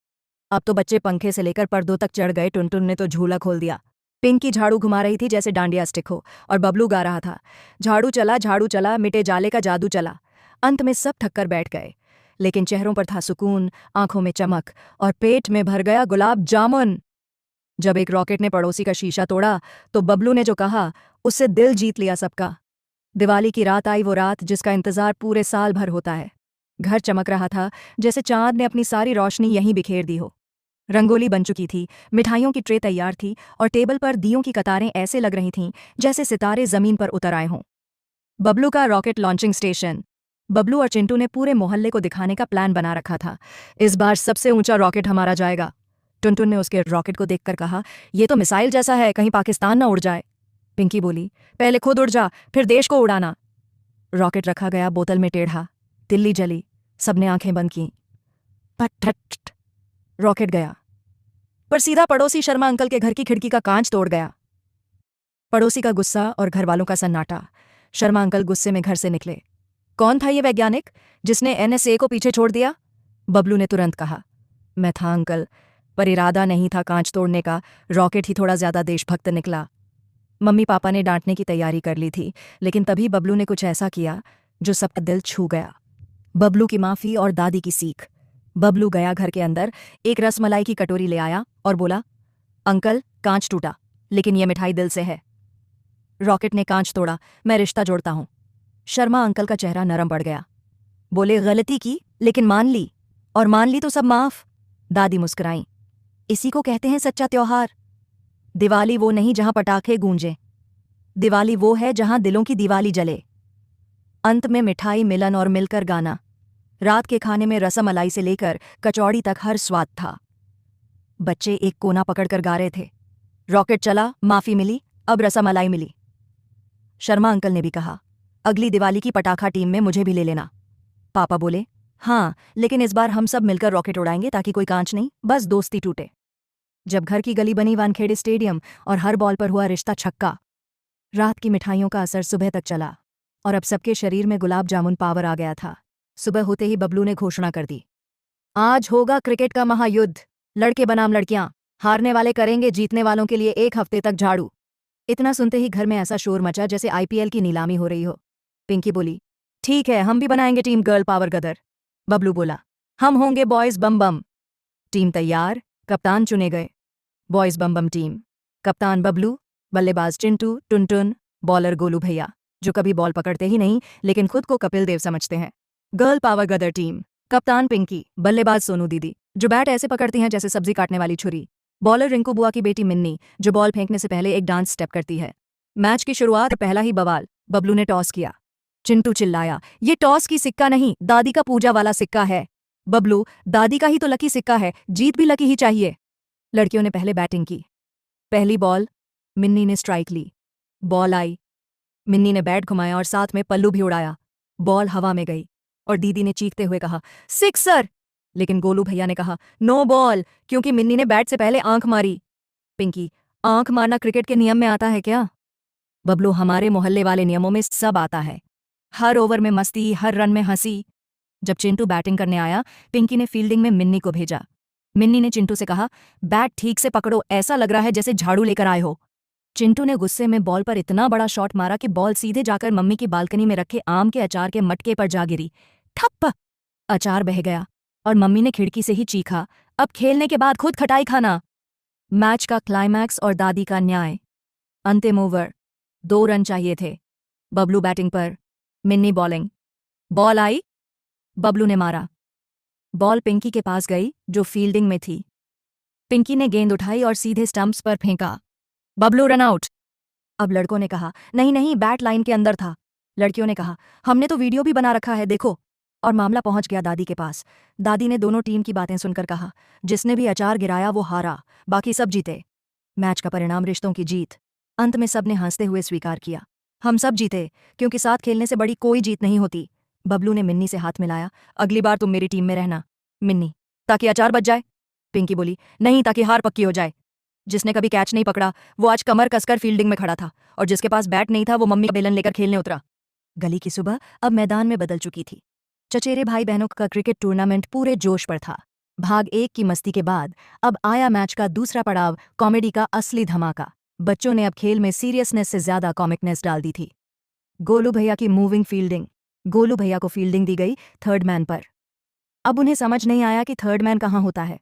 अब तो बच्चे पंखे से लेकर पर्दों तक चढ़ गए। टुनटुन ने तो झूला खोल दिया। पिंकी झाड़ू घुमा रही थी जैसे डांडिया स्टिक हो, और बबलू गा रहा था, झाड़ू चला मिटे जाले का जादू चला। अंत में सब थककर बैठ गए, लेकिन चेहरों पर था सुकून, आंखों में चमक, और पेट में भर गया गुलाब जामुन। जब एक रॉकेट ने पड़ोसी का शीशा तोड़ा तो बबलू ने जो कहा, उससे दिल जीत लिया सबका। दिवाली की रात आई, वो रात जिसका इंतजार पूरे साल भर होता है। घर चमक रहा था जैसे चांद ने अपनी सारी रोशनी यहीं बिखेर दी हो। रंगोली बन चुकी थी, मिठाइयों की ट्रे तैयार थी, और टेबल पर दियों की कतारें ऐसे लग रही थीं जैसे सितारे जमीन पर उतर आए हों। बबलू का रॉकेट लॉन्चिंग स्टेशन। बबलू और चिंटू ने पूरे मोहल्ले को दिखाने का प्लान बना रखा था। इस बार सबसे ऊंचा रॉकेट हमारा जाएगा। टुनटुन ने उसके रॉकेट को देखकर कहा, यह तो मिसाइल जैसा है, कहीं पाकिस्तान ना उड़ जाए। पिंकी बोली, पहले खुद उड़ जा, फिर देश को उड़ाना। रॉकेट रखा गया बोतल में टेढ़ा, तिल्ली जली, सबने आंखें बंद की। पट, रॉकेट गया, पर सीधा पड़ोसी शर्मा अंकल के घर की खिड़की का कांच तोड़ गया। पड़ोसी का गुस्सा और घरवालों का सन्नाटा। शर्मा अंकल गुस्से में घर से निकले। कौन था ये वैज्ञानिक जिसने एनएसए को पीछे छोड़ दिया? बबलू ने तुरंत कहा, मैं था अंकल, पर इरादा नहीं था कांच तोड़ने का, रॉकेट ही थोड़ा ज्यादा देशभक्त निकला। मम्मी पापा ने डांटने की तैयारी कर ली थी, लेकिन तभी बबलू ने कुछ ऐसा किया जो सबका दिल छू गया। बबलू की माफी और दादी की सीख। बबलू गया घर के अंदर, एक रसमलाई की कटोरी ले आया और बोला, अंकल कांच टूटा, लेकिन ये मिठाई दिल से है। रॉकेट ने कांच तोड़ा, मैं रिश्ता जोड़ता हूं। शर्मा अंकल का चेहरा नरम पड़ गया। बोले, गलती की लेकिन मान ली, और मान ली तो सब माफ। दादी मुस्कुराईं। इसी को कहते हैं सच्चा त्योहार। दिवाली वो नहीं जहां पटाखे गूंजे, दिवाली वो है जहां दिलों की दिवाली जले। अंत में मिठाई, मिलन और मिलकर गाना। रात के खाने में रसमलाई से लेकर कचौड़ी तक हर स्वाद था। बच्चे एक कोना पकड़कर गा रहे थे, रॉकेट चला, माफी मिली, अब रसमलाई मिली। शर्मा अंकल ने भी कहा, अगली दिवाली की पटाखा टीम में मुझे भी ले लेना। पापा बोले, हाँ, लेकिन इस बार हम सब मिलकर रॉकेट उड़ाएंगे ताकि कोई कांच नहीं, बस दोस्ती टूटे। जब घर की गली बनी वानखेड़े स्टेडियम और हर बॉल पर हुआ रिश्ता छक्का। रात की मिठाइयों का असर सुबह तक चला और अब सबके शरीर में गुलाब जामुन पावर आ गया था। सुबह होते ही बबलू ने घोषणा कर दी, आज होगा क्रिकेट का महायुद्ध, लड़के बनाम लड़कियां, हारने वाले करेंगे जीतने वालों के लिए 1 हफ्ते तक झाड़ू। इतना सुनते ही घर में ऐसा शोर मचा जैसे IPL की नीलामी हो रही हो। पिंकी बोली, ठीक है, हम भी बनाएंगे टीम गर्ल पावर गदर। बबलू बोला, हम होंगे बॉयज बम बम। टीम तैयार, कप्तान चुने गए। बॉयज बम बम टीम, कप्तान बबलू, बल्लेबाज चिंटू टुनटुन, बॉलर गोलू भैया, जो कभी बॉल पकड़ते ही नहीं लेकिन खुद को कपिल देव समझते हैं। गर्ल पावर गदर टीम, कप्तान पिंकी, बल्लेबाज सोनू दीदी, जो बैट ऐसे पकड़ती हैं जैसे सब्जी काटने वाली छुरी। बॉलर रिंकू बुआ की बेटी मिन्नी, जो बॉल फेंकने से पहले एक डांस स्टेप करती है। मैच की शुरुआत, पहला ही बवाल, बबलू ने टॉस किया। चिंटू चिल्लाया, ये टॉस की सिक्का नहीं, दादी का पूजा वाला सिक्का है। बबलू, दादी का ही तो लकी सिक्का है, जीत भी लकी ही चाहिए। लड़कियों ने पहले बैटिंग की। पहली बॉल, मिन्नी ने स्ट्राइक ली। बॉल आई, मिन्नी ने बैट घुमाया और साथ में पल्लू भी उड़ाया। बॉल हवा में गई और दीदी ने चीखते हुए कहा, सिक्सर। लेकिन गोलू भैया ने कहा, नो बॉल, क्योंकि मिन्नी ने बैट से पहले आंख मारी। पिंकी, आंख मारना क्रिकेट के नियम में आता है क्या? बबलू, हमारे मोहल्ले वाले नियमों में सब आता है। हर ओवर में मस्ती, हर रन में हंसी। जब चिंटू बैटिंग करने आया, पिंकी ने फील्डिंग में मिन्नी को भेजा। मिन्नी ने चिंटू से कहा, बैट ठीक से पकड़ो, ऐसा लग रहा है जैसे झाड़ू लेकर आए हो। चिंटू ने गुस्से में बॉल पर इतना बड़ा शॉट मारा कि बॉल सीधे जाकर मम्मी की बालकनी में रखे आम के अचार के मटके पर जा गिरी। ठप्प! अचार बह गया और मम्मी ने खिड़की से ही चीखा, अब खेलने के बाद खुद खटाई खाना। मैच का क्लाइमैक्स और दादी का न्याय। अंतिम ओवर, 2 रन चाहिए थे। बबलू बैटिंग पर, मिन्नी बॉलिंग। बॉल आई, बबलू ने मारा। बॉल पिंकी के पास गई, जो फील्डिंग में थी। पिंकी ने गेंद उठाई और सीधे स्टंप्स पर फेंका। Bablu run out. अब लड़कों ने कहा, नहीं नहीं, बैट लाइन के अंदर था। लड़कियों ने कहा, हमने तो वीडियो भी बना रखा है, देखो। और मामला पहुंच गया दादी के पास। दादी ने दोनों टीम की बातें सुनकर कहा, जिसने भी अचार गिराया वो हारा, बाकी सब जीते। मैच का परिणाम, रिश्तों की जीत। अंत में सबने हंसते हुए स्वीकार किया, हम सब जीते, क्योंकि साथ खेलने से बड़ी कोई जीत नहीं होती। बबलू ने मिन्नी से हाथ मिलाया, अगली बार तुम मेरी टीम में रहना। मिन्नी, ताकि अचार बच जाए। पिंकी बोली, नहीं, ताकि हार पक्की हो जाए। जिसने कभी कैच नहीं पकड़ा वो आज कमर कसकर फील्डिंग में खड़ा था, और जिसके पास बैट नहीं था वो मम्मी का बेलन लेकर खेलने उतरा। गली की सुबह अब मैदान में बदल चुकी थी। चचेरे भाई बहनों का क्रिकेट टूर्नामेंट पूरे जोश पर था। भाग 1 की मस्ती के बाद अब आया मैच का दूसरा पड़ाव, कॉमेडी का असली धमाका। बच्चों ने अब खेल में सीरियसनेस से ज्यादा कॉमिकनेस डाल दी थी। गोलू भैया की मूविंग फील्डिंग। गोलू भैया को फील्डिंग दी गई थर्ड मैन पर। अब उन्हें समझ नहीं आया कि थर्ड मैन कहाँ होता है।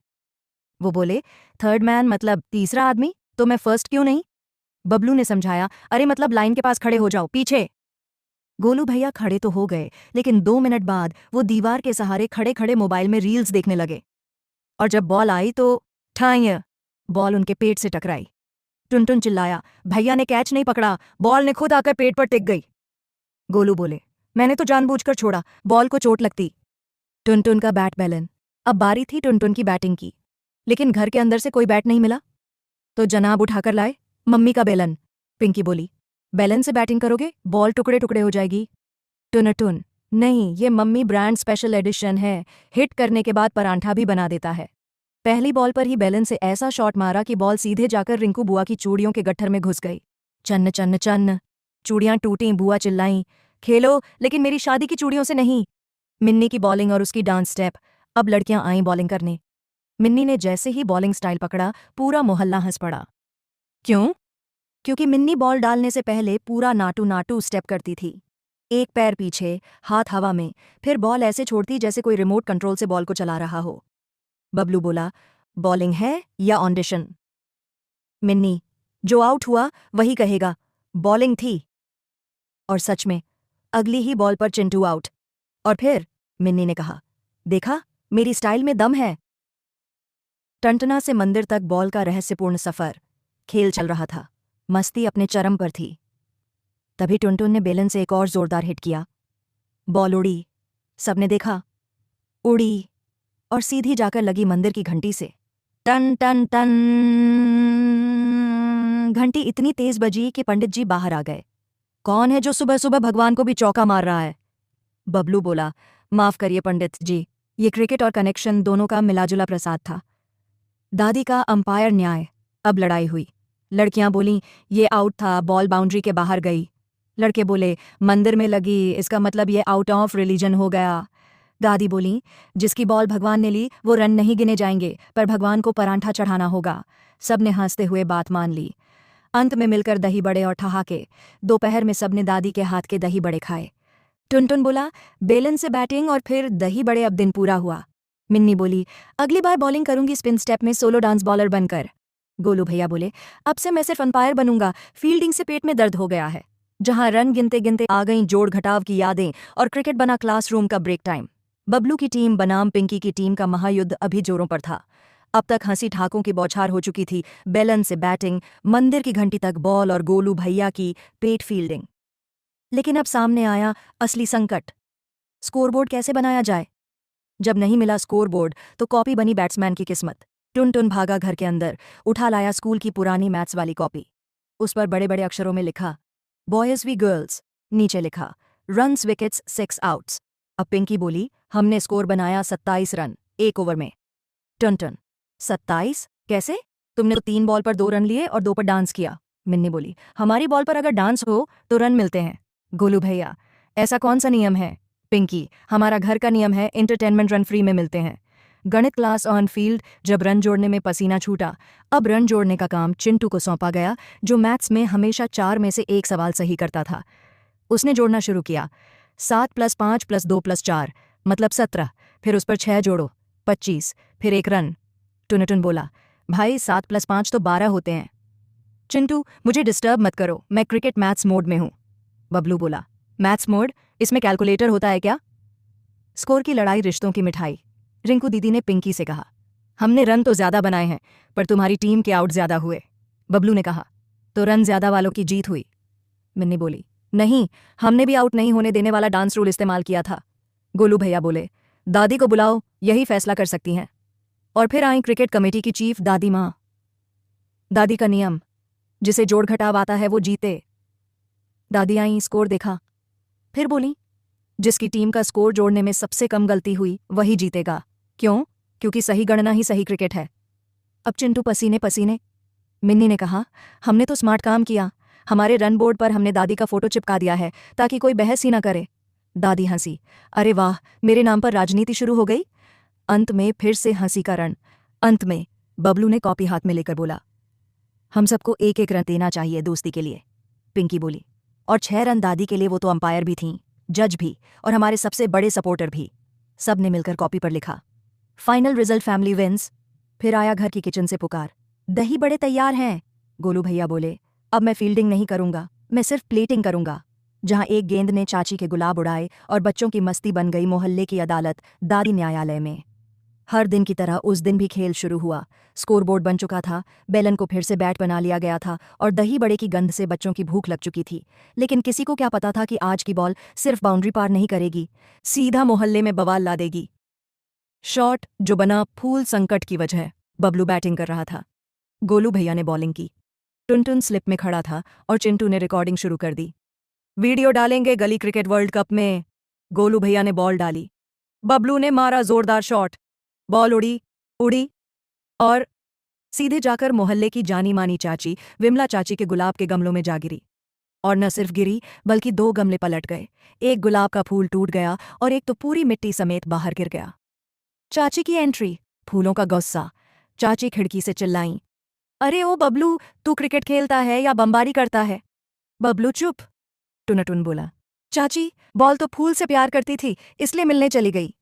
वो बोले, थर्ड मैन मतलब तीसरा आदमी, तो मैं फर्स्ट क्यों नहीं? बबलू ने समझाया, अरे मतलब लाइन के पास खड़े हो जाओ, पीछे। गोलू भैया खड़े तो हो गए, लेकिन 2 मिनट बाद वो दीवार के सहारे खड़े खड़े मोबाइल में रील्स देखने लगे। और जब बॉल आई तो ठाई, बॉल उनके पेट से टकराई। टुनटुन चिल्लाया, भैया ने कैच नहीं पकड़ा, बॉल ने खुद आकर पेट पर टिक गई। गोलू बोले, मैंने तो जानबूझकर छोड़ा, बॉल को चोट लगती। टुनटुन का बैट बेलन। अब बारी थी टुनटुन की बैटिंग की, लेकिन घर के अंदर से कोई बैट नहीं मिला, तो जनाब उठाकर लाए मम्मी का बेलन। पिंकी बोली, बेलन से बैटिंग करोगे, बॉल टुकड़े टुकड़े हो जाएगी। टुनटुन, नहीं, ये मम्मी ब्रांड स्पेशल एडिशन है, हिट करने के बाद परांठा भी बना देता है। पहली बॉल पर ही बेलन से ऐसा शॉट मारा कि बॉल सीधे जाकर रिंकू बुआ की चूड़ियों के गट्ठर में घुस गई। चन्न चन्न चन्न, चूड़ियां टूटीं, बुआ चिल्लाईं, खेलो लेकिन मेरी शादी की चूड़ियों से नहीं। मिन्नी की बॉलिंग और उसकी डांस स्टेप। अब लड़कियां आईं बॉलिंग करने। मिन्नी ने जैसे ही बॉलिंग स्टाइल पकड़ा, पूरा मोहल्ला हंस पड़ा। क्यों? क्योंकि मिन्नी बॉल डालने से पहले पूरा नाटू नाटू स्टेप करती थी। एक पैर पीछे, हाथ हवा में, फिर बॉल ऐसे छोड़ती जैसे कोई रिमोट कंट्रोल से बॉल को चला रहा हो। बबलू बोला, बॉलिंग है या ऑडिशन? मिन्नी, जो आउट हुआ वही कहेगा, बॉलिंग थी। और सच में अगली ही बॉल पर चिंटू आउट। और फिर मिन्नी ने कहा, देखा, मेरी स्टाइल में दम है। टंटना से मंदिर तक बॉल का रहस्यपूर्ण सफर, खेल चल रहा था, मस्ती अपने चरम पर थी। तभी टुनटुन ने बेलन से एक और जोरदार हिट किया। बॉल उड़ी, सबने देखा, उड़ी और सीधी जाकर लगी मंदिर की घंटी से। टन टन टन। घंटी इतनी तेज बजी कि पंडित जी बाहर आ गए। कौन है जो सुबह सुबह भगवान को भी चौका मार रहा है? बबलू बोला, माफ करिए पंडित जी, ये क्रिकेट और कनेक्शन दोनों का मिलाजुला प्रसाद था। दादी का अंपायर न्याय। अब लड़ाई हुई। लड़कियां बोलीं, ये आउट था, बॉल बाउंड्री के बाहर गई। लड़के बोले, मंदिर में लगी, इसका मतलब ये आउट ऑफ रिलीजन हो गया। दादी बोली, जिसकी बॉल भगवान ने ली वो रन नहीं गिने जाएंगे, पर भगवान को परांठा चढ़ाना होगा। सबने हंसते हुए बात मान ली। अंत में मिलकर दही बड़े और ठहाके। दोपहर में सबने दादी के हाथ के दही बड़े खाए। टुनटुन बोला, बेलन से बैटिंग और फिर दही बड़े, अब दिन पूरा हुआ। मिन्नी बोली, अगली बार बॉलिंग करूंगी स्पिन स्टेप में सोलो डांस बॉलर बनकर। गोलू भैया बोले, अब से मैं सिर्फ अंपायर बनूंगा, फील्डिंग से पेट में दर्द हो गया है। जहां रन गिनते गिनते आ गईं जोड़ घटाव की यादें और क्रिकेट बना क्लासरूम का ब्रेक टाइम। बबलू की टीम बनाम पिंकी की टीम का महायुद्ध अभी जोरों पर था। अब तक हंसी ठाकों की बौछार हो चुकी थी, बेलन से बैटिंग, मंदिर की घंटी तक बॉल और गोलू भैया की पेट फील्डिंग। लेकिन अब सामने आया असली संकट। स्कोरबोर्ड कैसे बनाया जाए? जब नहीं मिला स्कोरबोर्ड तो कॉपी बनी बैट्समैन की किस्मत। टुनटुन भागा घर के अंदर, उठा लाया स्कूल की पुरानी मैथ्स वाली कॉपी। उस पर बड़े बड़े अक्षरों में लिखा, बॉयज वी गर्ल्स। नीचे लिखा, रन्स विकेट्स 6 आउट्स। अब पिंकी बोली, हमने स्कोर बनाया 27 रन 1 ओवर में। टुनटुन, 27 कैसे? तुमने तो 3 बॉल पर 2 रन लिए और 2 पर डांस किया। मिन्नी बोली, हमारी बॉल पर अगर डांस हो तो रन मिलते हैं। गोलू भैया, ऐसा कौन सा नियम है? पिंकी, हमारा घर का नियम है, एंटरटेनमेंट रन फ्री में मिलते हैं। गणित क्लास ऑन फील्ड जब रन जोड़ने में पसीना छूटा, अब रन जोड़ने का काम चिंटू को सौंपा गया, जो मैथ्स में हमेशा 4 में से 1 सवाल सही करता था। उसने जोड़ना शुरू किया, 7 + 5 + 2 + 4 मतलब 17, फिर उस पर 6 जोड़ो 25, फिर 1 रन। टुनटुन बोला, भाई 7 + 5 तो 12 होते हैं। चिंटू, मुझे डिस्टर्ब मत करो, मैं क्रिकेट मैथ्स मोड में हूं। बबलू बोला, मैथ्स मोड, इसमें कैलकुलेटर होता है क्या? स्कोर की लड़ाई, रिश्तों की मिठाई। रिंकू दीदी ने पिंकी से कहा, हमने रन तो ज्यादा बनाए हैं, पर तुम्हारी टीम के आउट ज्यादा हुए। बबलू ने कहा, तो रन ज्यादा वालों की जीत हुई। मिन्नी बोली, नहीं, हमने भी आउट नहीं होने देने वाला डांस रूल इस्तेमाल किया था। गोलू भैया बोले, दादी को बुलाओ, यही फैसला कर सकती हैं। और फिर आई क्रिकेट कमेटी की चीफ दादी माँ। दादी का नियम, जिसे जोड़ घटाव आता है वो जीते। दादी आई, स्कोर देखा, फिर बोली, जिसकी टीम का स्कोर जोड़ने में सबसे कम गलती हुई वही जीतेगा। क्यों? क्योंकि सही गणना ही सही क्रिकेट है। अब चिंटू पसीने पसीने। मिन्नी ने कहा, हमने तो स्मार्ट काम किया, हमारे रन बोर्ड पर हमने दादी का फोटो चिपका दिया है ताकि कोई बहस ही ना करे। दादी हंसी, अरे वाह, मेरे नाम पर राजनीति शुरू हो गई। अंत में फिर से हंसी का रण। अंत में बबलू ने कॉपी हाथ में लेकर बोला, हम सबको 1-1 रन देना चाहिए दोस्ती के लिए। पिंकी बोली, और 6 रन दादी के लिए, वो तो अंपायर भी थीं, जज भी, और हमारे सबसे बड़े सपोर्टर भी। सब ने मिलकर कॉपी पर लिखा, फाइनल रिजल्ट फैमिली विंस। फिर आया घर की किचन से पुकार, दही बड़े तैयार हैं। गोलू भैया बोले, अब मैं फील्डिंग नहीं करूंगा, मैं सिर्फ प्लेटिंग करूंगा। जहां एक गेंद ने चाची के गुलाब उड़ाए और बच्चों की मस्ती बन गई मोहल्ले की अदालत, दादी न्यायालय में। हर दिन की तरह उस दिन भी खेल शुरू हुआ। स्कोरबोर्ड बन चुका था, बेलन को फिर से बैट बना लिया गया था और दही बड़े की गंध से बच्चों की भूख लग चुकी थी। लेकिन किसी को क्या पता था कि आज की बॉल सिर्फ बाउंड्री पार नहीं करेगी, सीधा मोहल्ले में बवाल ला देगी। शॉट जो बना फूल संकट की वजह। बबलू बैटिंग कर रहा था, गोलू भैया ने बॉलिंग की। टुनटुन स्लिप में खड़ा था और चिंटू ने रिकॉर्डिंग शुरू कर दी। वीडियो डालेंगे गली क्रिकेट वर्ल्ड कप में। गोलू भैया ने बॉल डाली, बबलू ने मारा जोरदार शॉट, बॉल उड़ी उड़ी और सीधे जाकर मोहल्ले की जानी मानी चाची विमला चाची के गुलाब के गमलों में जा गिरी। और न सिर्फ गिरी, बल्कि 2 गमले पलट गए। एक गुलाब का फूल टूट गया और एक तो पूरी मिट्टी समेत बाहर गिर गया। चाची की एंट्री, फूलों का गुस्सा। चाची खिड़की से चिल्लाईं, अरे ओ बबलू, तू क्रिकेट खेलता है या बमबारी करता है? बबलू चुप। टुनटुन बोला, चाची, बॉल तो फूल से प्यार करती थी, इसलिए मिलने चली गई।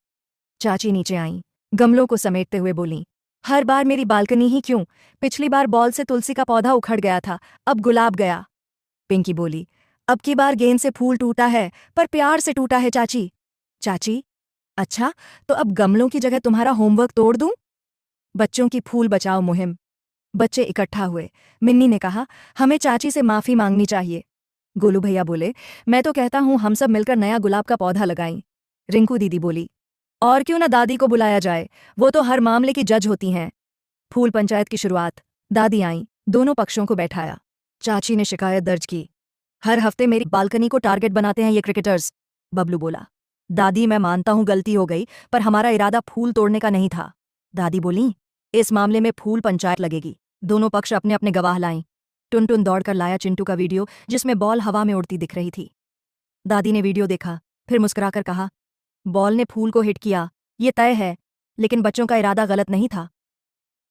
चाची नीचे आईं, गमलों को समेटते हुए बोलीं, हर बार मेरी बालकनी ही क्यों? पिछली बार बॉल से तुलसी का पौधा उखड़ गया था, अब गुलाब गया। पिंकी बोली, अब की बार गेंद से फूल टूटा है, पर प्यार से टूटा है चाची। चाची, अच्छा, तो अब गमलों की जगह तुम्हारा होमवर्क तोड़ दूं? बच्चों की फूल बचाओ मुहिम। बच्चे इकट्ठा हुए। मिन्नी ने कहा, हमें चाची से माफी मांगनी चाहिए। गोलू भैया बोले, मैं तो कहता हूं हम सब मिलकर नया गुलाब का पौधा लगाएं। रिंकू दीदी बोली, और क्यों ना दादी को बुलाया जाए, वो तो हर मामले की जज होती हैं। फूल पंचायत की शुरुआत। दादी आईं, दोनों पक्षों को बैठाया। चाची ने शिकायत दर्ज की, हर हफ्ते मेरी बालकनी को टारगेट बनाते हैं ये क्रिकेटर्स। बबलू बोला, दादी मैं मानता हूं गलती हो गई, पर हमारा इरादा फूल तोड़ने का नहीं था। दादी बोली, इस मामले में फूल पंचायत लगेगी। दोनों पक्ष अपने अपने गवाह लाएं। टुनटुन दौड़कर लाया चिंटू का वीडियो, जिसमें बॉल हवा में उड़ती दिख रही थी। दादी ने वीडियो देखा, फिर मुस्कुराकर कहा, बॉल ने फूल को हिट किया, ये तय है, लेकिन बच्चों का इरादा गलत नहीं था।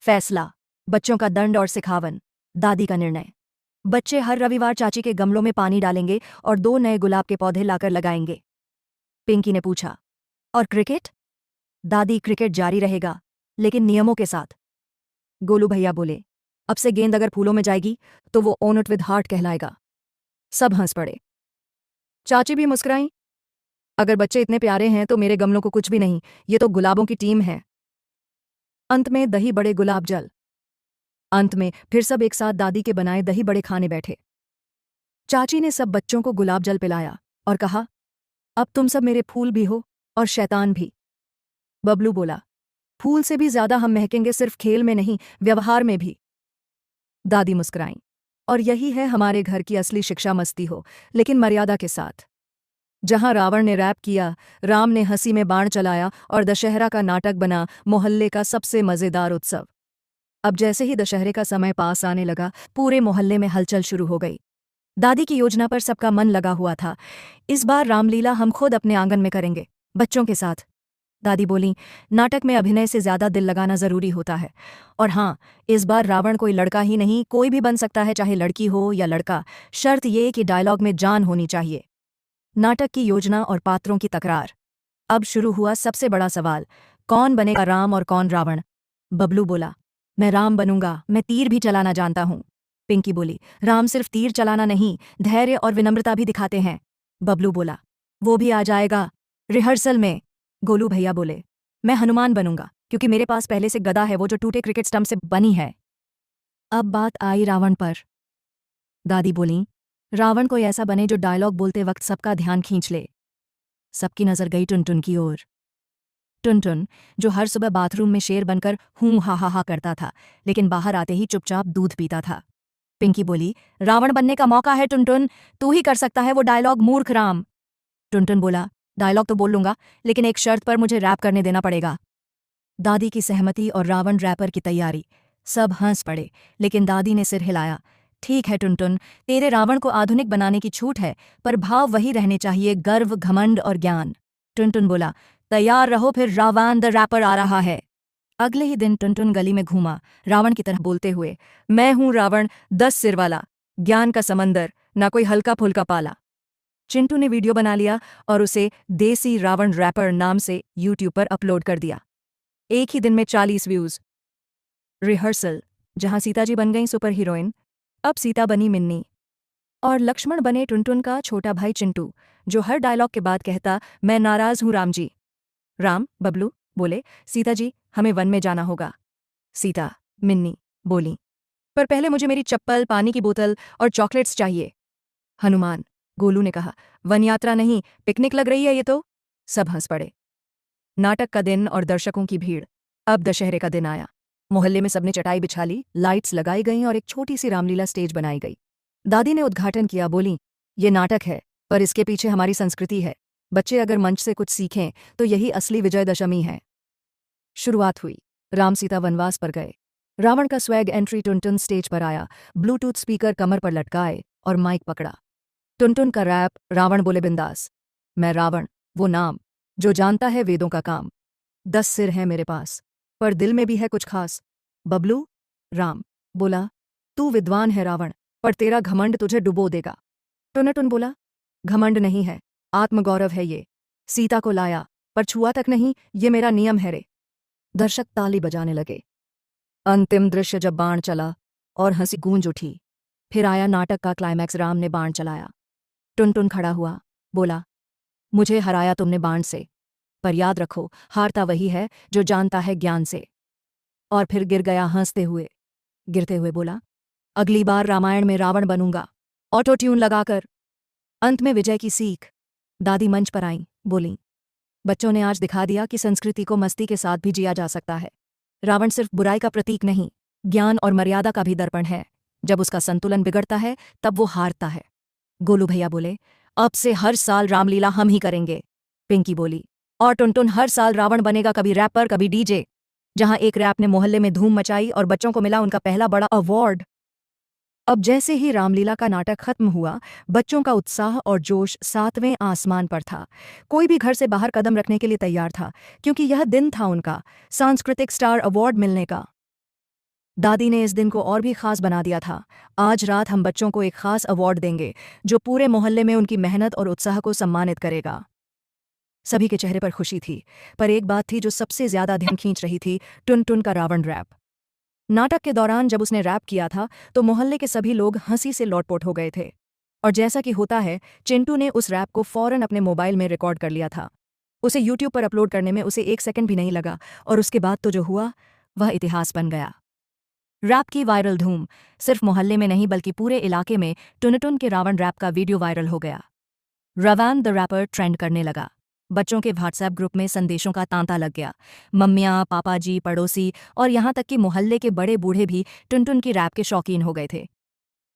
फैसला, बच्चों का दंड और सिखावन। दादी का निर्णय, बच्चे हर रविवार चाची के गमलों में पानी डालेंगे और 2 नए गुलाब के पौधे लाकर लगाएंगे। पिंकी ने पूछा, और क्रिकेट? दादी, क्रिकेट जारी रहेगा, लेकिन नियमों के साथ। गोलू भैया बोले, अब से गेंद अगर फूलों में जाएगी तो वो ओन इट विद हार्ट कहलाएगा। सब हंस पड़े। चाची भी मुस्कुराई, अगर बच्चे इतने प्यारे हैं तो मेरे गमलों को कुछ भी नहीं, ये तो गुलाबों की टीम है। अंत में दही बड़े गुलाब जल। अंत में फिर सब एक साथ दादी के बनाए दही बड़े खाने बैठे। चाची ने सब बच्चों को गुलाब जल पिलाया और कहा, अब तुम सब मेरे फूल भी हो और शैतान भी। बबलू बोला, फूल से भी ज्यादा हम महकेंगे, सिर्फ खेल में नहीं, व्यवहार में भी। दादी मुस्कुराईं, और यही है हमारे घर की असली शिक्षा, मस्ती हो लेकिन मर्यादा के साथ। जहां रावण ने रैप किया, राम ने हंसी में बाण चलाया और दशहरा का नाटक बना मोहल्ले का सबसे मजेदार उत्सव। अब जैसे ही दशहरे का समय पास आने लगा, पूरे मोहल्ले में हलचल शुरू हो गई। दादी की योजना पर सबका मन लगा हुआ था। इस बार रामलीला हम खुद अपने आंगन में करेंगे, बच्चों के साथ। दादी बोली, नाटक में अभिनय से ज्यादा दिल लगाना जरूरी होता है। और हाँ, इस बार रावण कोई लड़का ही नहीं, कोई भी बन सकता है, चाहे लड़की हो या लड़का। शर्त ये कि डायलॉग में जान होनी चाहिए। नाटक की योजना और पात्रों की तकरार। अब शुरू हुआ सबसे बड़ा सवाल, कौन बनेगा राम और कौन रावण? बबलू बोला, मैं राम बनूंगा, मैं तीर भी चलाना जानता हूं। पिंकी बोली, राम सिर्फ तीर चलाना नहीं, धैर्य और विनम्रता भी दिखाते हैं। बबलू बोला, वो भी आ जाएगा रिहर्सल में। गोलू भैया बोले, मैं हनुमान बनूंगा, क्योंकि मेरे पास पहले से गदा है, वो जो टूटे क्रिकेट स्टंप से बनी है। अब बात आई रावण पर। दादी बोली, रावण कोई ऐसा बने जो डायलॉग बोलते वक्त सबका ध्यान खींच ले। सबकी नजर गई टुनटुन की ओर। टुनटुन, जो हर सुबह बाथरूम में शेर बनकर हूं हा करता था, लेकिन बाहर आते ही चुपचाप दूध पीता था। पिंकी बोली, रावण बनने का मौका है टुनटुन, तू ही कर सकता है वो डायलॉग, मूर्ख राम। टुनटुन बोला, डायलॉग तो बोल लूंगा, लेकिन एक शर्त पर, मुझे रैप करने देना पड़ेगा। दादी की सहमति और रावण रैपर की तैयारी। सब हंस पड़े, लेकिन दादी ने सिर हिलाया। ठीक है टुनटुन, तेरे रावण को आधुनिक बनाने की छूट है, पर भाव वही रहने चाहिए, गर्व, घमंड और ज्ञान। टुनटुन बोला, तैयार रहो, फिर रावण द रैपर आ रहा है। अगले ही दिन टुनटुन गली में घूमा, रावण की तरह बोलते हुए, मैं हूं रावण, 10 सिर वाला, ज्ञान का समंदर, ना कोई हल्का फुल्का पाला। चिंटू ने वीडियो बना लिया और उसे देसी रावण रैपर नाम से यूट्यूब पर अपलोड कर दिया। एक ही दिन में 40 व्यूज। रिहर्सल, जहां सीताजी बन गई सुपर हीरोइन, अब सीता बनी मिन्नी और लक्ष्मण बने टुनटुन का छोटा भाई चिंटू, जो हर डायलॉग के बाद कहता, मैं नाराज हूं राम जी। राम, बबलू बोले, सीता जी हमें वन में जाना होगा। सीता, मिन्नी बोली, पर पहले मुझे मेरी चप्पल, पानी की बोतल और चॉकलेट्स चाहिए। हनुमान, गोलू ने कहा, वन यात्रा नहीं, पिकनिक लग रही है ये तो। सब हंस पड़े। नाटक का दिन और दर्शकों की भीड़। अब दशहरे का दिन आया। मोहल्ले में सबने चटाई बिछा ली, लाइट्स लगाई गईं और एक छोटी सी रामलीला स्टेज बनाई गई। दादी ने उद्घाटन किया, बोली, ये नाटक है, पर इसके पीछे हमारी संस्कृति है। बच्चे अगर मंच से कुछ सीखें तो यही असली विजयदशमी है। शुरुआत हुई। राम सीता वनवास पर गए। रावण का स्वैग एंट्री। टुनटुन स्टेज पर आया, ब्लूटूथ स्पीकर कमर पर लटकाए और माइक पकड़ा। टुनटुन का रैप, रावण बोले बिंदास, मैं रावण, वो नाम जो जानता है वेदों का काम। 10 सिर हैं मेरे पास, पर दिल में भी है कुछ खास। बबलू, राम बोला, तू विद्वान है रावण, पर तेरा घमंड तुझे डुबो देगा। टुनटुन बोला, घमंड नहीं है, आत्मगौरव है ये। सीता को लाया, पर छुआ तक नहीं, ये मेरा नियम है रे। दर्शक ताली बजाने लगे। अंतिम दृश्य जब बाण चला और हंसी गूंज उठी। फिर आया नाटक का क्लाइमैक्स। राम ने बाण चलाया। टुनटुन खड़ा हुआ, बोला, मुझे हराया तुमने बाण से, पर याद रखो, हारता वही है जो जानता है ज्ञान से। और फिर गिर गया हंसते हुए। गिरते हुए बोला, अगली बार रामायण में रावण बनूंगा, ऑटो ट्यून लगाकर। अंत में विजय की सीख। दादी मंच पर आईं, बोलीं, बच्चों ने आज दिखा दिया कि संस्कृति को मस्ती के साथ भी जिया जा सकता है। रावण सिर्फ बुराई का प्रतीक नहीं, ज्ञान और मर्यादा का भी दर्पण है। जब उसका संतुलन बिगड़ता है तब वो हारता है। गोलू भैया बोले, अब से हर साल रामलीला हम ही करेंगे। पिंकी बोली, और टुनटुन हर साल रावण बनेगा, कभी रैपर कभी डीजे। जहां एक रैप ने मोहल्ले में धूम मचाई और बच्चों को मिला उनका पहला बड़ा अवार्ड। अब जैसे ही रामलीला का नाटक खत्म हुआ, बच्चों का उत्साह और जोश 7वें आसमान पर था। कोई भी घर से बाहर कदम रखने के लिए तैयार था, क्योंकि यह दिन था उनका सांस्कृतिक स्टार अवार्ड मिलने का। दादी ने इस दिन को और भी खास बना दिया था। आज रात हम बच्चों को एक खास अवार्ड देंगे, जो पूरे मोहल्ले में उनकी मेहनत और उत्साह को सम्मानित करेगा। सभी के चेहरे पर खुशी थी, पर एक बात थी जो सबसे ज्यादा ध्यान खींच रही थी, टुनटुन का रावण रैप। नाटक के दौरान जब उसने रैप किया था तो मोहल्ले के सभी लोग हंसी से लोटपोट हो गए थे। और जैसा कि होता है, चिंटू ने उस रैप को फौरन अपने मोबाइल में रिकॉर्ड कर लिया था। उसे यूट्यूब पर अपलोड करने में उसे 1 सेकंड भी नहीं लगा, और उसके बाद तो जो हुआ वह इतिहास बन गया। रैप की वायरल धूम सिर्फ मोहल्ले में नहीं बल्कि पूरे इलाके में टुनटुन के रावण रैप का वीडियो वायरल हो गया। रवान द रैपर ट्रेंड करने लगा। बच्चों के व्हाट्सएप ग्रुप में संदेशों का तांता लग गया। मम्मियाँ, पापाजी, पड़ोसी और यहाँ तक कि मोहल्ले के बड़े बूढ़े भी टुनटुन की रैप के शौकीन हो गए थे।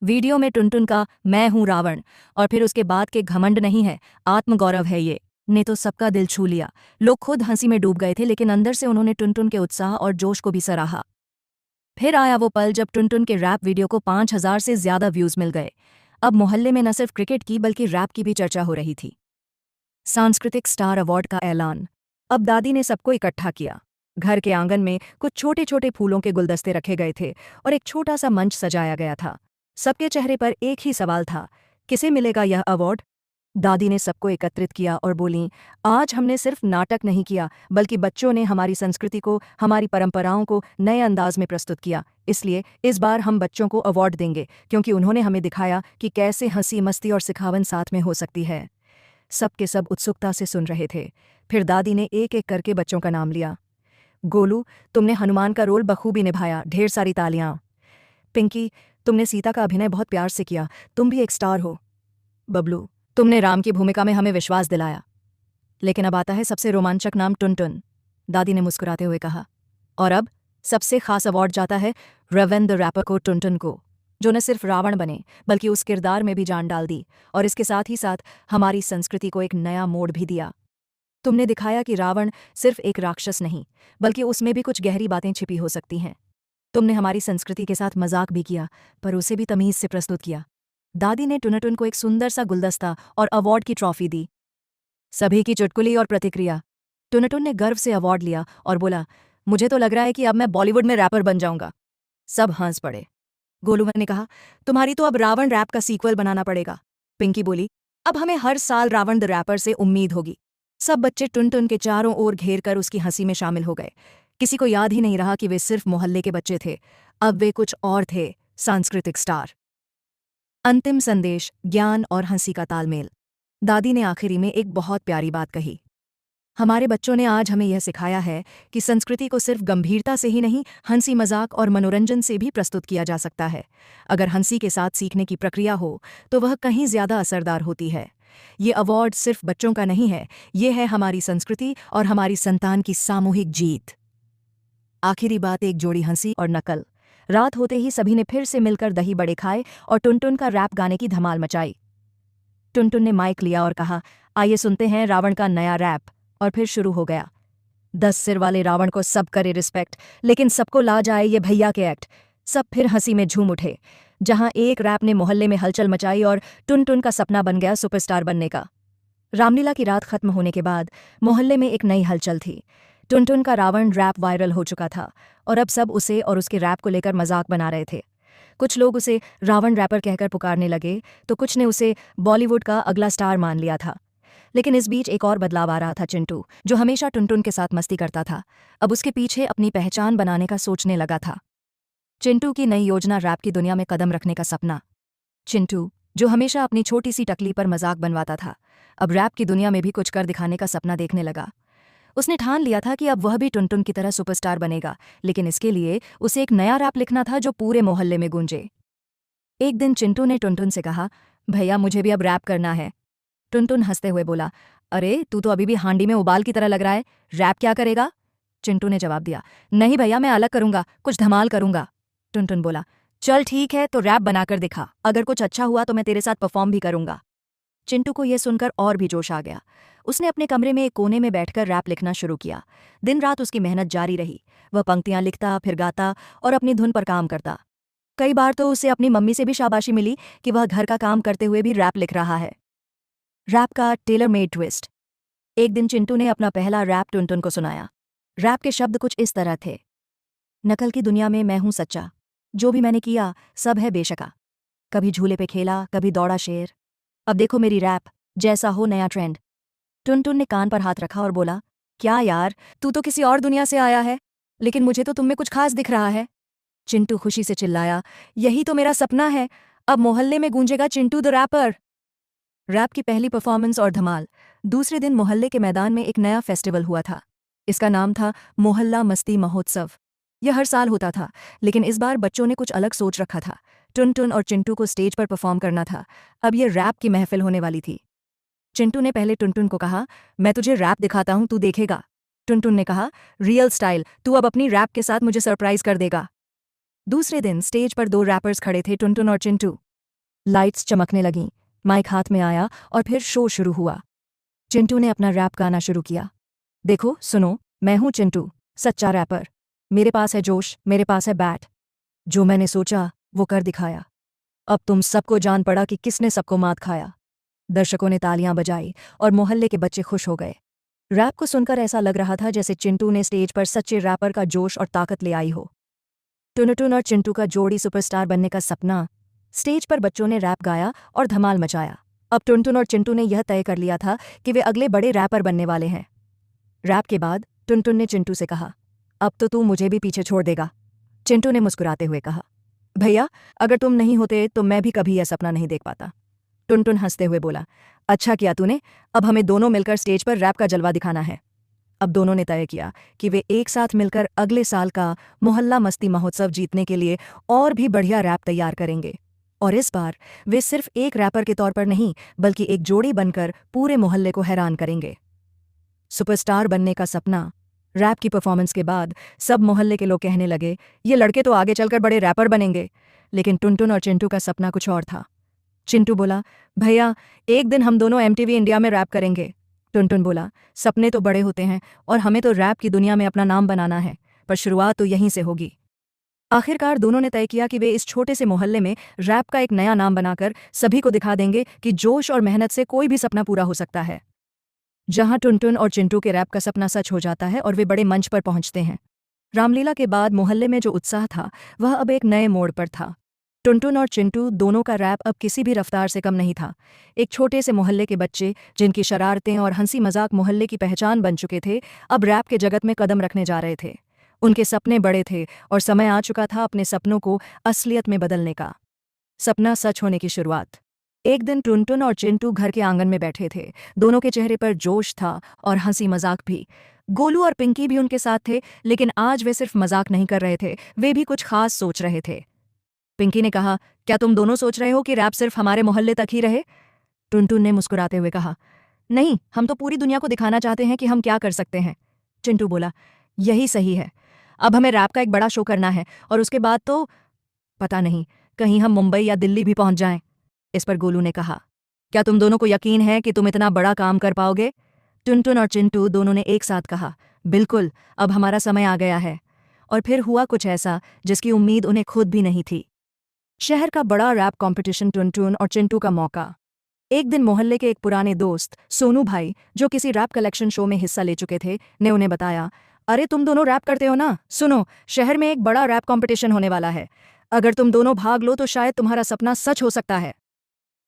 वीडियो में टुनटुन का मैं हूँ रावण और फिर उसके बाद के घमंड नहीं है, आत्मगौरव है ये, ने तो सबका दिल छू लिया। लोग खुद हंसी में डूब गए थे, लेकिन अंदर से उन्होंने टुनटुन के उत्साह और जोश को भी सराहा। फिर आया वो पल जब टुनटुन के रैप वीडियो को 5,000 से ज्यादा व्यूज मिल गए। अब मोहल्ले में न सिर्फ क्रिकेट की बल्कि रैप की भी चर्चा हो रही थी। सांस्कृतिक स्टार अवार्ड का ऐलान। अब दादी ने सबको इकट्ठा किया। घर के आंगन में कुछ छोटे छोटे फूलों के गुलदस्ते रखे गए थे और एक छोटा सा मंच सजाया गया था। सबके चेहरे पर एक ही सवाल था, किसे मिलेगा यह अवार्ड? दादी ने सबको एकत्रित किया और बोलीं, आज हमने सिर्फ नाटक नहीं किया, बल्कि बच्चों ने हमारी संस्कृति को, हमारी परंपराओं को नए अंदाज में प्रस्तुत किया। इसलिए इस बार हम बच्चों को अवार्ड देंगे, क्योंकि उन्होंने हमें दिखाया कि कैसे हंसी, मस्ती और सिखावन साथ में हो सकती है। सबके सब उत्सुकता से सुन रहे थे। फिर दादी ने एक एक करके बच्चों का नाम लिया। गोलू, तुमने हनुमान का रोल बखूबी निभाया, ढेर सारी तालियां। पिंकी, तुमने सीता का अभिनय बहुत प्यार से किया, तुम भी एक स्टार हो। बबलू, तुमने राम की भूमिका में हमें विश्वास दिलाया। लेकिन अब आता है सबसे रोमांचक नाम, टुनटुन, दादी ने मुस्कुराते हुए कहा। और अब सबसे खास अवार्ड जाता है रवन द रैपर को, टुनटुन को, जो न सिर्फ रावण बने बल्कि उस किरदार में भी जान डाल दी और इसके साथ ही साथ हमारी संस्कृति को एक नया मोड़ भी दिया। तुमने दिखाया कि रावण सिर्फ एक राक्षस नहीं, बल्कि उसमें भी कुछ गहरी बातें छिपी हो सकती हैं। तुमने हमारी संस्कृति के साथ मजाक भी किया, पर उसे भी तमीज से प्रस्तुत किया। दादी ने टुनटुन को एक सुंदर सा गुलदस्ता और अवार्ड की ट्रॉफी दी। सभी की चुटकुली और प्रतिक्रिया। टुनटुन ने गर्व से अवार्ड लिया और बोला, मुझे तो लग रहा है कि अब मैं बॉलीवुड में रैपर बन जाऊंगा। सब हंस पड़े। गोलू ने कहा, तुम्हारी तो अब रावण रैप का सीक्वल बनाना पड़ेगा। पिंकी बोली, अब हमें हर साल रावण द रैपर से उम्मीद होगी। सब बच्चे टुनटुन के चारों ओर घेर कर उसकी हंसी में शामिल हो गए। किसी को याद ही नहीं रहा कि वे सिर्फ मोहल्ले के बच्चे थे, अब वे कुछ और थे, सांस्कृतिक स्टार। अंतिम संदेश, ज्ञान और हंसी का तालमेल। दादी ने आखिरी में एक बहुत प्यारी बात कही। हमारे बच्चों ने आज हमें यह सिखाया है कि संस्कृति को सिर्फ गंभीरता से ही नहीं, हंसी, मजाक और मनोरंजन से भी प्रस्तुत किया जा सकता है। अगर हंसी के साथ सीखने की प्रक्रिया हो तो वह कहीं ज्यादा असरदार होती है। ये अवार्ड सिर्फ बच्चों का नहीं है, ये है हमारी संस्कृति और हमारी संतान की सामूहिक जीत। आखिरी बात, एक जोड़ी हंसी और नकल। रात होते ही सभी ने फिर से मिलकर दही बड़े खाए और टुनटुन का रैप गाने की धमाल मचाई। टुनटुन ने माइक लिया और कहा, आइए सुनते हैं रावण का नया रैप। और फिर शुरू हो गया। 10 सिर वाले रावण को सब करे रिस्पेक्ट, लेकिन सबको ला जाए ये भैया के एक्ट। सब फिर हंसी में झूम उठे। जहां एक रैप ने मोहल्ले में हलचल मचाई और टुनटुन का सपना बन गया सुपरस्टार बनने का। रामलीला की रात खत्म होने के बाद मोहल्ले में एक नई हलचल थी। टुनटुन का रावण रैप वायरल हो चुका था और अब सब उसे और उसके रैप को लेकर मजाक बना रहे थे। कुछ लोग उसे रावण रैपर कहकर पुकारने लगे तो कुछ ने उसे बॉलीवुड का अगला स्टार मान लिया था। लेकिन इस बीच एक और बदलाव आ रहा था। चिंटू, जो हमेशा टुनटुन के साथ मस्ती करता था, अब उसके पीछे अपनी पहचान बनाने का सोचने लगा था। चिंटू की नई योजना, रैप की दुनिया में कदम रखने का सपना। चिंटू, जो हमेशा अपनी छोटी सी टकली पर मजाक बनवाता था, अब रैप की दुनिया में भी कुछ कर दिखाने का सपना देखने लगा। उसने ठान लिया था कि अब वह भी टुनटुन की तरह सुपरस्टार बनेगा, लेकिन इसके लिए उसे एक नया रैप लिखना था जो पूरे मोहल्ले में गूंजे। एक दिन चिंटू ने टुनटुन से कहा, भैया मुझे भी अब रैप करना है। टुनटुन हंसते हुए बोला, अरे तू तो अभी भी हांडी में उबाल की तरह लग रहा है, रैप क्या करेगा? चिंटू ने जवाब दिया, नहीं भैया मैं अलग करूंगा, कुछ धमाल करूंगा। टुनटुन बोला, चल ठीक है तो रैप बनाकर दिखा, अगर कुछ अच्छा हुआ तो मैं तेरे साथ परफॉर्म भी करूंगा। चिंटू को यह सुनकर और भी जोश आ गया। उसने अपने कमरे में एक कोने में बैठकर रैप लिखना शुरू किया। दिन रात उसकी मेहनत जारी रही। वह पंक्तियां लिखता, फिर गाता और अपनी धुन पर काम करता। कई बार तो उसे अपनी मम्मी से भी शाबाशी मिली कि वह घर का काम करते हुए भी रैप लिख रहा है। रैप का टेलर मेड ट्विस्ट। एक दिन चिंटू ने अपना पहला रैप टुनटुन को सुनाया। रैप के शब्द कुछ इस तरह थे, नकल की दुनिया में मैं हूं सच्चा, जो भी मैंने किया सब है बेशका, कभी झूले पे खेला, कभी दौड़ा शेर, अब देखो मेरी रैप, जैसा हो नया ट्रेंड। टुनटुन ने कान पर हाथ रखा और बोला, क्या यार, तू तो किसी और दुनिया से आया है, लेकिन मुझे तो तुम में कुछ खास दिख रहा है। चिंटू खुशी से चिल्लाया, यही तो मेरा सपना है, अब मोहल्ले में गूंजेगा चिंटू द रैपर। रैप की पहली परफॉर्मेंस और धमाल। दूसरे दिन मोहल्ले के मैदान में एक नया फेस्टिवल हुआ था। इसका नाम था मोहल्ला मस्ती महोत्सव। यह हर साल होता था, लेकिन इस बार बच्चों ने कुछ अलग सोच रखा था। टुनटुन और चिंटू को स्टेज पर परफॉर्म करना था। अब यह रैप की महफिल होने वाली थी। चिंटू ने पहले टुनटुन को कहा, मैं तुझे रैप दिखाता हूं, तू देखेगा। टुनटुन ने कहा, रियल स्टाइल, तू अब अपनी रैप के साथ मुझे सरप्राइज कर देगा। दूसरे दिन स्टेज पर दो रैपर्स खड़े थे, टुनटुन और चिंटू। लाइट्स चमकने लगीं, माइक हाथ में आया और फिर शो शुरू हुआ। चिंटू ने अपना रैप गाना शुरू किया। देखो सुनो, मैं हूं चिंटू, सच्चा रैपर। मेरे पास है जोश, मेरे पास है बैट। जो मैंने सोचा वो कर दिखाया। अब तुम सबको जान पड़ा कि किसने सबको मात खाया। दर्शकों ने तालियां बजाई और मोहल्ले के बच्चे खुश हो गए। रैप को सुनकर ऐसा लग रहा था जैसे चिंटू ने स्टेज पर सच्चे रैपर का जोश और ताकत ले आई हो। टुनटुन और चिंटू का जोड़ी सुपरस्टार बनने का सपना। स्टेज पर बच्चों ने रैप गाया और धमाल मचाया। अब टुनटुन और चिंटू ने यह तय कर लिया था कि वे अगले बड़े रैपर बनने वाले हैं। रैप के बाद टुनटुन ने चिंटू से कहा, अब तो तू मुझे भी पीछे छोड़ देगा। चिंटू ने मुस्कुराते हुए कहा, भैया अगर तुम नहीं होते तो मैं भी कभी यह सपना नहीं देख पाता। टुनटुन हंसते हुए बोला, अच्छा किया तूने, अब हमें दोनों मिलकर स्टेज पर रैप का जलवा दिखाना है। अब दोनों ने तय किया कि वे एक साथ मिलकर अगले साल का मोहल्ला मस्ती महोत्सव जीतने के लिए और भी बढ़िया रैप तैयार करेंगे। और इस बार वे सिर्फ एक रैपर के तौर पर नहीं, बल्कि एक जोड़ी बनकर पूरे मोहल्ले को हैरान करेंगे। सुपरस्टार बनने का सपना। रैप की परफॉर्मेंस के बाद सब मोहल्ले के लोग कहने लगे, ये लड़के तो आगे चलकर बड़े रैपर बनेंगे। लेकिन टुनटुन और चिंटू का सपना कुछ और था। चिंटू बोला, भैया एक दिन हम दोनों एमटीवी इंडिया में रैप करेंगे। टुनटुन बोला, सपने तो बड़े होते हैं और हमें तो रैप की दुनिया में अपना नाम बनाना है, पर शुरुआत तो यहीं से होगी। आखिरकार दोनों ने तय किया कि वे इस छोटे से मोहल्ले में रैप का एक नया नाम बनाकर सभी को दिखा देंगे कि जोश और मेहनत से कोई भी सपना पूरा हो सकता है। जहां टुनटुन और चिंटू के रैप का सपना सच हो जाता है और वे बड़े मंच पर पहुंचते हैं। रामलीला के बाद मोहल्ले में जो उत्साह था वह अब एक नए मोड़ पर था। टुनटुन और चिंटू दोनों का रैप अब किसी भी रफ्तार से कम नहीं था। एक छोटे से मोहल्ले के बच्चे जिनकी शरारतें और हंसी मजाक मोहल्ले की पहचान बन चुके थे, अब रैप के जगत में कदम रखने जा रहे थे। उनके सपने बड़े थे और समय आ चुका था अपने सपनों को असलियत में बदलने का। सपना सच होने की शुरुआत। एक दिन टुनटुन और चिंटू घर के आंगन में बैठे थे। दोनों के चेहरे पर जोश था और हंसी मजाक भी। गोलू और पिंकी भी उनके साथ थे, लेकिन आज वे सिर्फ मजाक नहीं कर रहे थे, वे भी कुछ खास सोच रहे थे। पिंकी ने कहा, क्या तुम दोनों सोच रहे हो कि रैप सिर्फ हमारे मोहल्ले तक ही रहे? टुनटुन ने मुस्कुराते हुए कहा, नहीं, हम तो पूरी दुनिया को दिखाना चाहते हैं कि हम क्या कर सकते हैं। चिंटू बोला, यही सही है, अब हमें रैप का एक बड़ा शो करना है और उसके बाद तो पता नहीं, कहीं हम मुंबई या दिल्ली भी पहुंच जाएं। इस पर गोलू ने कहा, क्या तुम दोनों को यकीन है कि तुम इतना बड़ा काम कर पाओगे? टुनटुन और चिंटू दोनों ने एक साथ कहा, बिल्कुल, अब हमारा समय आ गया है। और फिर हुआ कुछ ऐसा जिसकी उम्मीद उन्हें खुद भी नहीं थी। शहर का बड़ा रैप कंपटीशन, टुनटुन और चिंटू का मौका। एक दिन मोहल्ले के एक पुराने दोस्त सोनू भाई, जो किसी रैप कलेक्शन शो में हिस्सा ले चुके थे, ने उन्हें बताया, अरे तुम दोनों रैप करते हो ना, सुनो, शहर में एक बड़ा रैप कंपटीशन होने वाला है। अगर तुम दोनों भाग लो तो शायद तुम्हारा सपना सच हो सकता है।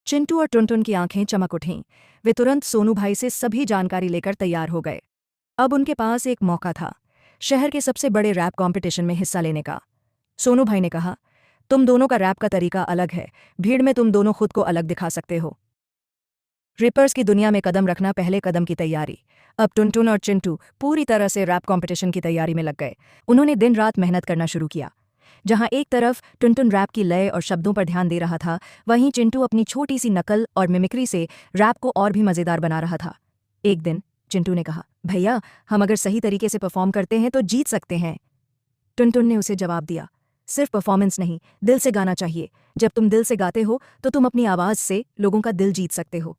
चिंटू और टुनटुन की आंखें चमक उठीं। वे तुरंत सोनू भाई से सभी जानकारी लेकर तैयार हो गए। अब उनके पास एक मौका था, शहर के सबसे बड़े रैप कॉम्पिटिशन में हिस्सा लेने का। सोनू भाई ने कहा, तुम दोनों का रैप का तरीका अलग है, भीड़ में तुम दोनों खुद को अलग दिखा सकते हो। रिपर्स की दुनिया में कदम रखना पहले कदम की तैयारी। अब टुनटुन और चिंटू पूरी तरह से रैप कॉम्पिटिशन की तैयारी में लग गए। उन्होंने दिन रात मेहनत करना शुरू किया। जहां एक तरफ टुनटुन रैप की लय और शब्दों पर ध्यान दे रहा था, वहीं चिंटू अपनी छोटी सी नकल और मिमिक्री से रैप को और भी मजेदार बना रहा था। एक दिन चिंटू ने कहा, भैया, हम अगर सही तरीके से परफॉर्म करते हैं तो जीत सकते हैं। टुनटुन ने उसे जवाब दिया, सिर्फ परफॉर्मेंस नहीं, दिल से गाना चाहिए। जब तुम दिल से गाते हो तो तुम अपनी आवाज से लोगों का दिल जीत सकते हो।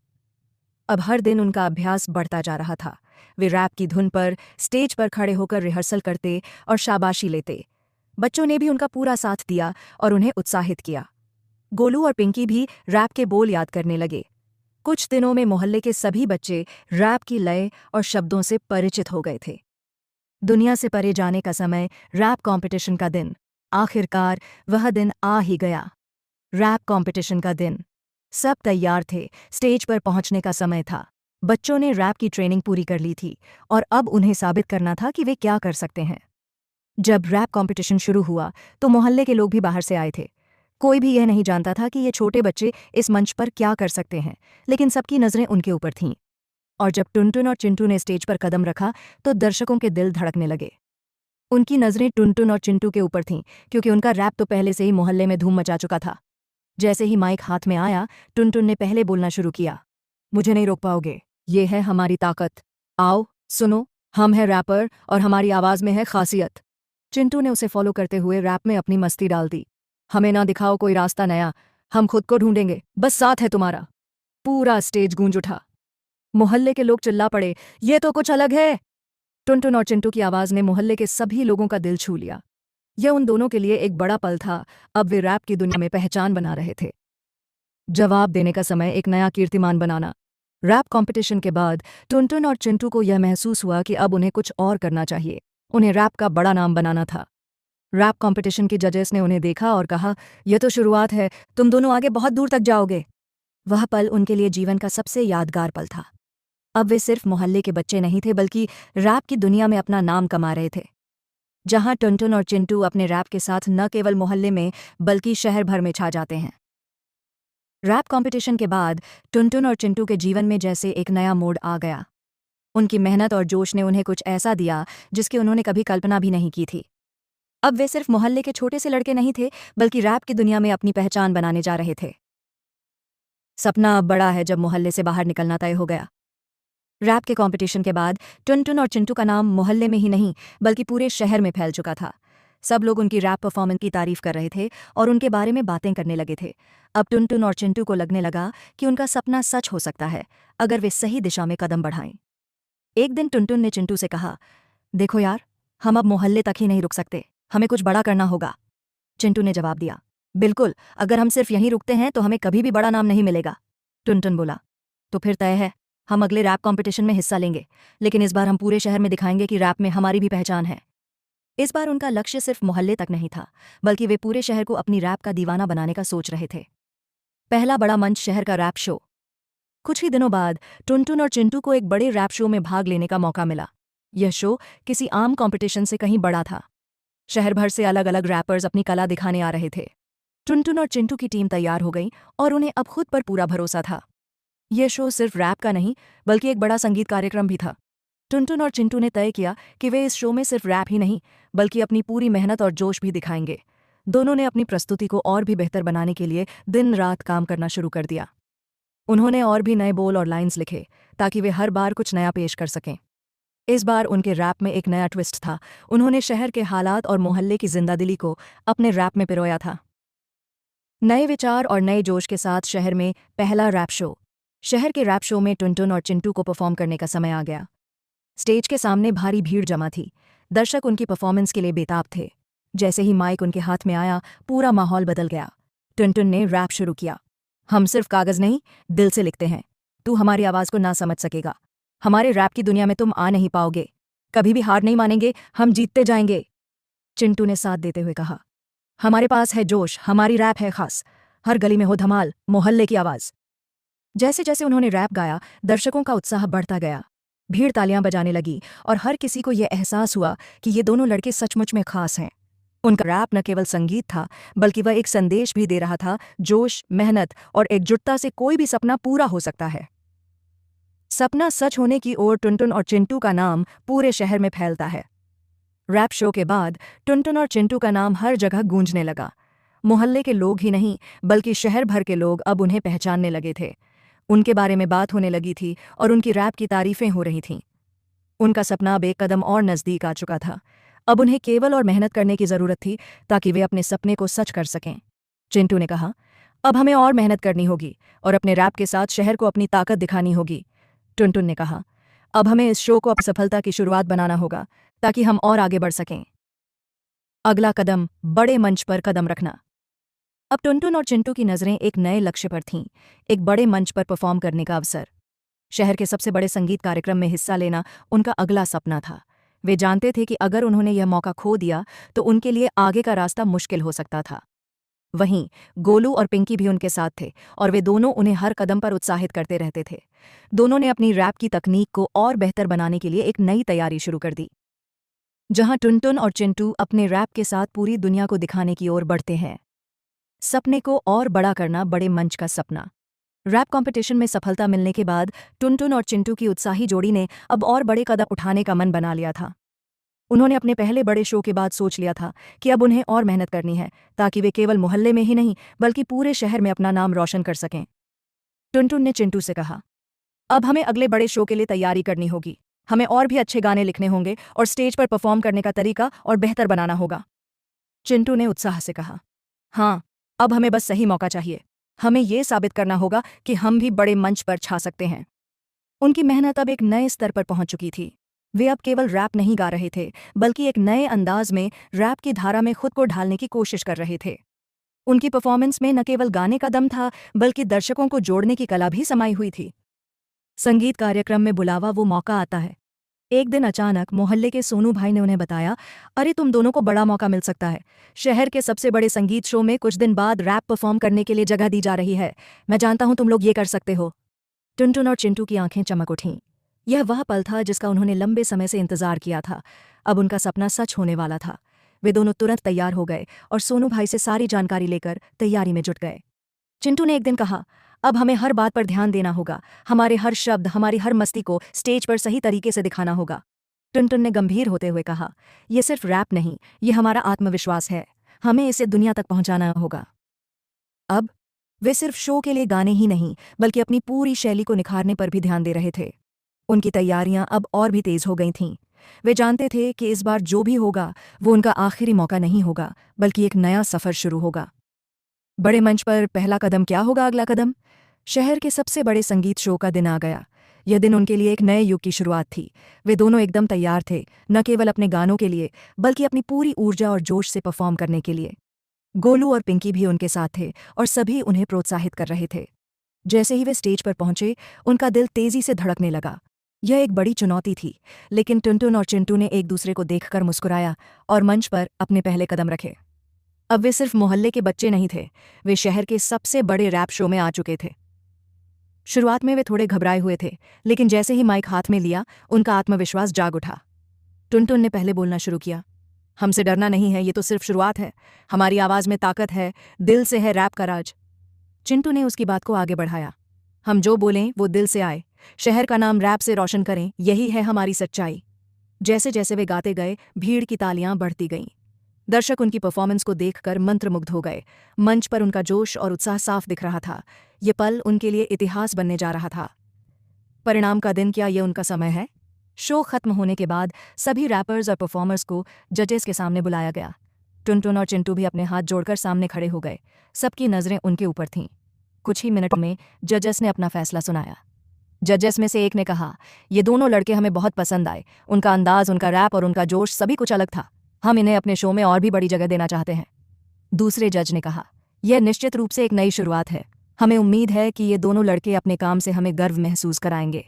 अब हर दिन उनका अभ्यास बढ़ता जा रहा था। वे रैप की धुन पर स्टेज पर खड़े होकर रिहर्सल करते और शाबाशी लेते। बच्चों ने भी उनका पूरा साथ दिया और उन्हें उत्साहित किया। गोलू और पिंकी भी रैप के बोल याद करने लगे। कुछ दिनों में मोहल्ले के सभी बच्चे रैप की लय और शब्दों से परिचित हो गए थे। दुनिया से परे जाने का समय, रैप कॉम्पिटिशन का दिन। आखिरकार वह दिन आ ही गया। रैप कॉम्पिटिशन का दिन। सब तैयार थे, स्टेज पर पहुंचने का समय था। बच्चों ने रैप की ट्रेनिंग पूरी कर ली थी और अब उन्हें साबित करना था कि वे क्या कर सकते हैं। जब रैप कॉम्पिटिशन शुरू हुआ तो मोहल्ले के लोग भी बाहर से आए थे। कोई भी यह नहीं जानता था कि ये छोटे बच्चे इस मंच पर क्या कर सकते हैं, लेकिन सबकी नज़रें उनके ऊपर थीं। और जब टुनटुन और चिंटू ने स्टेज पर कदम रखा तो दर्शकों के दिल धड़कने लगे। उनकी नज़रें टुनटुन और चिंटू के ऊपर थीं, क्योंकि उनका रैप तो पहले से ही मोहल्ले में धूम मचा चुका था। जैसे ही माइक हाथ में आया, टुनटुन ने पहले बोलना शुरू किया, मुझे नहीं रोक पाओगे, ये है हमारी ताकत। आओ सुनो, हम हैं रैपर और हमारी आवाज़ में है खासियत। चिंटू ने उसे फॉलो करते हुए रैप में अपनी मस्ती डाल दी। हमें ना दिखाओ कोई रास्ता नया, हम खुद को ढूंढेंगे, बस साथ है तुम्हारा। पूरा स्टेज गूंज उठा। मोहल्ले के लोग चिल्ला पड़े, ये तो कुछ अलग है। टुनटुन और चिंटू की आवाज़ ने मोहल्ले के सभी लोगों का दिल छू लिया। यह उन दोनों के लिए एक बड़ा पल था। अब वे रैप की दुनिया में पहचान बना रहे थे। जवाब देने का समय, एक नया कीर्तिमान बनाना। रैप कंपटीशन के बाद टुनटुन और चिंटू को यह महसूस हुआ कि अब उन्हें कुछ और करना चाहिए। उन्हें रैप का बड़ा नाम बनाना था। रैप कंपटीशन के जजेस ने उन्हें देखा और कहा, यह तो शुरुआत है, तुम दोनों आगे बहुत दूर तक जाओगे। वह पल उनके लिए जीवन का सबसे यादगार पल था। अब वे सिर्फ मोहल्ले के बच्चे नहीं थे, बल्कि रैप की दुनिया में अपना नाम कमा रहे थे। जहां टुनटुन और चिंटू अपने रैप के साथ न केवल मोहल्ले में बल्कि शहर भर में छा जाते हैं। रैप कंपटीशन के बाद टुनटुन और चिंटू के जीवन में जैसे एक नया मोड़ आ गया। उनकी मेहनत और जोश ने उन्हें कुछ ऐसा दिया जिसकी उन्होंने कभी कल्पना भी नहीं की थी। अब वे सिर्फ मोहल्ले के छोटे से लड़के नहीं थे, बल्कि रैप की दुनिया में अपनी पहचान बनाने जा रहे थे। सपना अब बड़ा है जब मोहल्ले से बाहर निकलना तय हो गया। रैप के कंपटीशन के बाद टुनटुन और चिंटू का नाम मोहल्ले में ही नहीं बल्कि पूरे शहर में फैल चुका था। सब लोग उनकी रैप परफॉर्मेंस की तारीफ कर रहे थे और उनके बारे में बातें करने लगे थे। अब टुनटुन और चिंटू को लगने लगा कि उनका सपना सच हो सकता है, अगर वे सही दिशा में कदम बढ़ाएं। एक दिन टुनटुन ने चिंटू से कहा, देखो यार, हम अब मोहल्ले तक ही नहीं रुक सकते, हमें कुछ बड़ा करना होगा। चिंटू ने जवाब दिया, बिल्कुल, अगर हम सिर्फ यहीं रुकते हैं तो हमें कभी भी बड़ा नाम नहीं मिलेगा। टुनटुन बोला, तो फिर तय है, हम अगले रैप कंपटीशन में हिस्सा लेंगे, लेकिन इस बार हम पूरे शहर में दिखाएंगे कि रैप में हमारी भी पहचान है। इस बार उनका लक्ष्य सिर्फ मोहल्ले तक नहीं था, बल्कि वे पूरे शहर को अपनी रैप का दीवाना बनाने का सोच रहे थे। पहला बड़ा मंच, शहर का रैप शो। कुछ ही दिनों बाद टुनटुन और चिंटू को एक बड़े रैप शो में भाग लेने का मौका मिला। यह शो किसी आम कंपटीशन से कहीं बड़ा था। शहर भर से अलग अलग रैपर्स अपनी कला दिखाने आ रहे थे। टुनटुन और चिंटू की टीम तैयार हो गई और उन्हें अब खुद पर पूरा भरोसा था। यह शो सिर्फ रैप का नहीं बल्कि एक बड़ा संगीत कार्यक्रम भी था। टुनटुन और चिंटू ने तय किया कि वे इस शो में सिर्फ रैप ही नहीं बल्कि अपनी पूरी मेहनत और जोश भी दिखाएंगे। दोनों ने अपनी प्रस्तुति को और भी बेहतर बनाने के लिए दिन रात काम करना शुरू कर दिया। उन्होंने और भी नए बोल और लाइंस लिखे ताकि वे हर बार कुछ नया पेश कर सकें। इस बार उनके रैप में एक नया ट्विस्ट था। उन्होंने शहर के हालात और मोहल्ले की जिंदादिली को अपने रैप में पिरोया था। नए विचार और नए जोश के साथ शहर में पहला रैप शो। शहर के रैप शो में टुनटुन और चिंटू को परफॉर्म करने का समय आ गया। स्टेज के सामने भारी भीड़ जमा थी। दर्शक उनकी परफॉर्मेंस के लिए बेताब थे। जैसे ही माइक उनके हाथ में आया, पूरा माहौल बदल गया। टुनटुन ने रैप शुरू किया, हम सिर्फ कागज नहीं, दिल से लिखते हैं। तू हमारी आवाज़ को ना समझ सकेगा। हमारे रैप की दुनिया में तुम आ नहीं पाओगे। कभी भी हार नहीं मानेंगे, हम जीतते जाएंगे। चिंटू ने साथ देते हुए कहा, हमारे पास है जोश, हमारी रैप है खास। हर गली में हो धमाल, मोहल्ले की आवाज़। जैसे जैसे उन्होंने रैप गाया, दर्शकों का उत्साह बढ़ता गया। भीड़ तालियां बजाने लगी और हर किसी को यह एहसास हुआ कि ये दोनों लड़के सचमुच में खास हैं। उनका रैप न केवल संगीत था, बल्कि वह एक संदेश भी दे रहा था, जोश, मेहनत और एकजुटता से कोई भी सपना पूरा हो सकता है। सपना सच होने की ओर टुनटुन और चिंटू का नाम पूरे शहर में फैलता है। रैप शो के बाद टुनटुन और चिंटू का नाम हर जगह गूंजने लगा। मोहल्ले के लोग ही नहीं, बल्कि शहर भर के लोग अब उन्हें पहचानने लगे थे। उनके बारे में बात होने लगी थी और उनकी रैप की तारीफें हो रही थीं। उनका सपना अब एक कदम और नज़दीक आ चुका था। अब उन्हें केवल और मेहनत करने की ज़रूरत थी ताकि वे अपने सपने को सच कर सकें। चिंटू ने कहा, अब हमें और मेहनत करनी होगी और अपने रैप के साथ शहर को अपनी ताकत दिखानी होगी। टुनटुन ने कहा, अब हमें इस शो को अपनी सफलता की शुरुआत बनाना होगा ताकि हम और आगे बढ़ सकें। अगला कदम, बड़े मंच पर कदम रखना। अब टुनटुन और चिंटू की नज़रें एक नए लक्ष्य पर थीं, एक बड़े मंच पर परफॉर्म करने का अवसर। शहर के सबसे बड़े संगीत कार्यक्रम में हिस्सा लेना उनका अगला सपना था। वे जानते थे कि अगर उन्होंने यह मौका खो दिया तो उनके लिए आगे का रास्ता मुश्किल हो सकता था। वहीं गोलू और पिंकी भी उनके साथ थे और वे दोनों उन्हें हर कदम पर उत्साहित करते रहते थे। दोनों ने अपनी रैप की तकनीक को और बेहतर बनाने के लिए एक नई तैयारी शुरू कर दी। जहां टुनटुन और चिंटू अपने रैप के साथ पूरी दुनिया को दिखाने की ओर बढ़ते हैं। सपने को और बड़ा करना, बड़े मंच का सपना। रैप कंपटीशन में सफलता मिलने के बाद टुनटुन और चिंटू की उत्साही जोड़ी ने अब और बड़े कदम उठाने का मन बना लिया था। उन्होंने अपने पहले बड़े शो के बाद सोच लिया था कि अब उन्हें और मेहनत करनी है ताकि वे केवल मोहल्ले में ही नहीं बल्कि पूरे शहर में अपना नाम रोशन कर सकें। टुनटुन ने चिंटू से कहा, अब हमें अगले बड़े शो के लिए तैयारी करनी होगी। हमें और भी अच्छे गाने लिखने होंगे और स्टेज पर परफॉर्म करने का तरीका और बेहतर बनाना होगा। चिंटू ने उत्साह से कहा, हाँ, अब हमें बस सही मौका चाहिए। हमें ये साबित करना होगा कि हम भी बड़े मंच पर छा सकते हैं। उनकी मेहनत अब एक नए स्तर पर पहुंच चुकी थी। वे अब केवल रैप नहीं गा रहे थे, बल्कि एक नए अंदाज में रैप की धारा में खुद को ढालने की कोशिश कर रहे थे। उनकी परफॉर्मेंस में न केवल गाने का दम था, बल्कि दर्शकों को जोड़ने की कला भी समाई हुई थी। संगीत कार्यक्रम में बुलावा वो मौका आता है। एक दिन अचानक मोहल्ले के सोनू भाई ने उन्हें बताया, अरे तुम दोनों को बड़ा मौका मिल सकता है। शहर के सबसे बड़े संगीत शो में कुछ दिन बाद रैप परफॉर्म करने के लिए जगह दी जा रही है। मैं जानता हूं तुम लोग ये कर सकते हो। टुनटुन और चिंटू की आंखें चमक उठीं। यह वह पल था जिसका उन्होंने लंबे समय से इंतजार किया था। अब उनका सपना सच होने वाला था। वे दोनों तुरंत तैयार हो गए और सोनू भाई से सारी जानकारी लेकर तैयारी में जुट गए। चिंटू ने एक दिन कहा, अब हमें हर बात पर ध्यान देना होगा। हमारे हर शब्द, हमारी हर मस्ती को स्टेज पर सही तरीके से दिखाना होगा। टुनटुन ने गंभीर होते हुए कहा, यह सिर्फ रैप नहीं, ये हमारा आत्मविश्वास है। हमें इसे दुनिया तक पहुंचाना होगा। अब वे सिर्फ शो के लिए गाने ही नहीं, बल्कि अपनी पूरी शैली को निखारने पर भी ध्यान दे रहे थे। उनकी तैयारियां अब और भी तेज हो गई थीं। वे जानते थे कि इस बार जो भी होगा वो उनका आखिरी मौका नहीं होगा, बल्कि एक नया सफर शुरू होगा। बड़े मंच पर पहला कदम क्या होगा? अगला कदम, शहर के सबसे बड़े संगीत शो का दिन आ गया। यह दिन उनके लिए एक नए युग की शुरुआत थी। वे दोनों एकदम तैयार थे, न केवल अपने गानों के लिए, बल्कि अपनी पूरी ऊर्जा और जोश से परफॉर्म करने के लिए। गोलू और पिंकी भी उनके साथ थे और सभी उन्हें प्रोत्साहित कर रहे थे। जैसे ही वे स्टेज पर पहुंचे, उनका दिल तेजी से धड़कने लगा। यह एक बड़ी चुनौती थी, लेकिन टुनटुन और चिंटू ने एक दूसरे को देखकर मुस्कुराया और मंच पर अपने पहले कदम रखे। अब वे सिर्फ मोहल्ले के बच्चे नहीं थे, वे शहर के सबसे बड़े रैप शो में आ चुके थे। शुरुआत में वे थोड़े घबराए हुए थे, लेकिन जैसे ही माइक हाथ में लिया, उनका आत्मविश्वास जाग उठा। टुनटुन ने पहले बोलना शुरू किया, हमसे डरना नहीं है, ये तो सिर्फ शुरुआत है। हमारी आवाज़ में ताकत है, दिल से है रैप का राज। चिंटू ने उसकी बात को आगे बढ़ाया, हम जो बोलें वो दिल से आए। शहर का नाम रैप से रोशन करें, यही है हमारी सच्चाई। जैसे जैसे वे गाते गए, भीड़ की तालियां बढ़ती गईं। दर्शक उनकी परफॉर्मेंस को देखकर मंत्रमुग्ध हो गए। मंच पर उनका जोश और उत्साह साफ दिख रहा था। ये पल उनके लिए इतिहास बनने जा रहा था। परिणाम का दिन, क्या ये उनका समय है? शो खत्म होने के बाद सभी रैपर्स और परफॉर्मर्स को जजेस के सामने बुलाया गया। टुनटुन और चिंटू भी अपने हाथ जोड़कर सामने खड़े हो गए। सबकी नज़रें उनके ऊपर थीं। कुछ ही मिनटों में जजेस ने अपना फैसला सुनाया। जजेस में से एक ने कहा, ये दोनों लड़के हमें बहुत पसंद आए। उनका अंदाज, उनका रैप और उनका जोश सभी कुछ अलग था। हम इन्हें अपने शो में और भी बड़ी जगह देना चाहते हैं। दूसरे जज ने कहा, यह निश्चित रूप से एक नई शुरुआत है। हमें उम्मीद है कि ये दोनों लड़के अपने काम से हमें गर्व महसूस कराएंगे।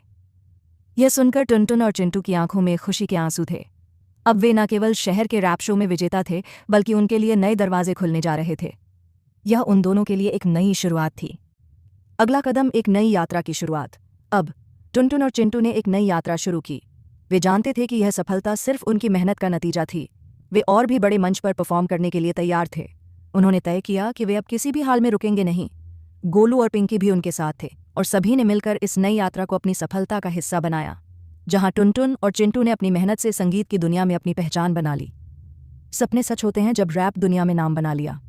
यह सुनकर टुनटुन और चिंटू की आंखों में खुशी के आंसू थे। अब वे न केवल शहर के रैप शो में विजेता थे, बल्कि उनके लिए नए दरवाजे खुलने जा रहे थे। यह उन दोनों के लिए एक नई शुरुआत थी। अगला कदम एक नई यात्रा की शुरुआत। अब टुनटुन और चिंटू ने एक नई यात्रा शुरू की। वे जानते थे कि यह सफलता सिर्फ उनकी मेहनत का नतीजा थी। वे और भी बड़े मंच पर परफॉर्म करने के लिए तैयार थे। उन्होंने तय किया कि वे अब किसी भी हाल में रुकेंगे नहीं। गोलू और पिंकी भी उनके साथ थे और सभी ने मिलकर इस नई यात्रा को अपनी सफलता का हिस्सा बनाया। जहां टुनटुन और चिंटू ने अपनी मेहनत से संगीत की दुनिया में अपनी पहचान बना ली। सपने सच होते हैं जब रैप दुनिया में नाम बना लिया।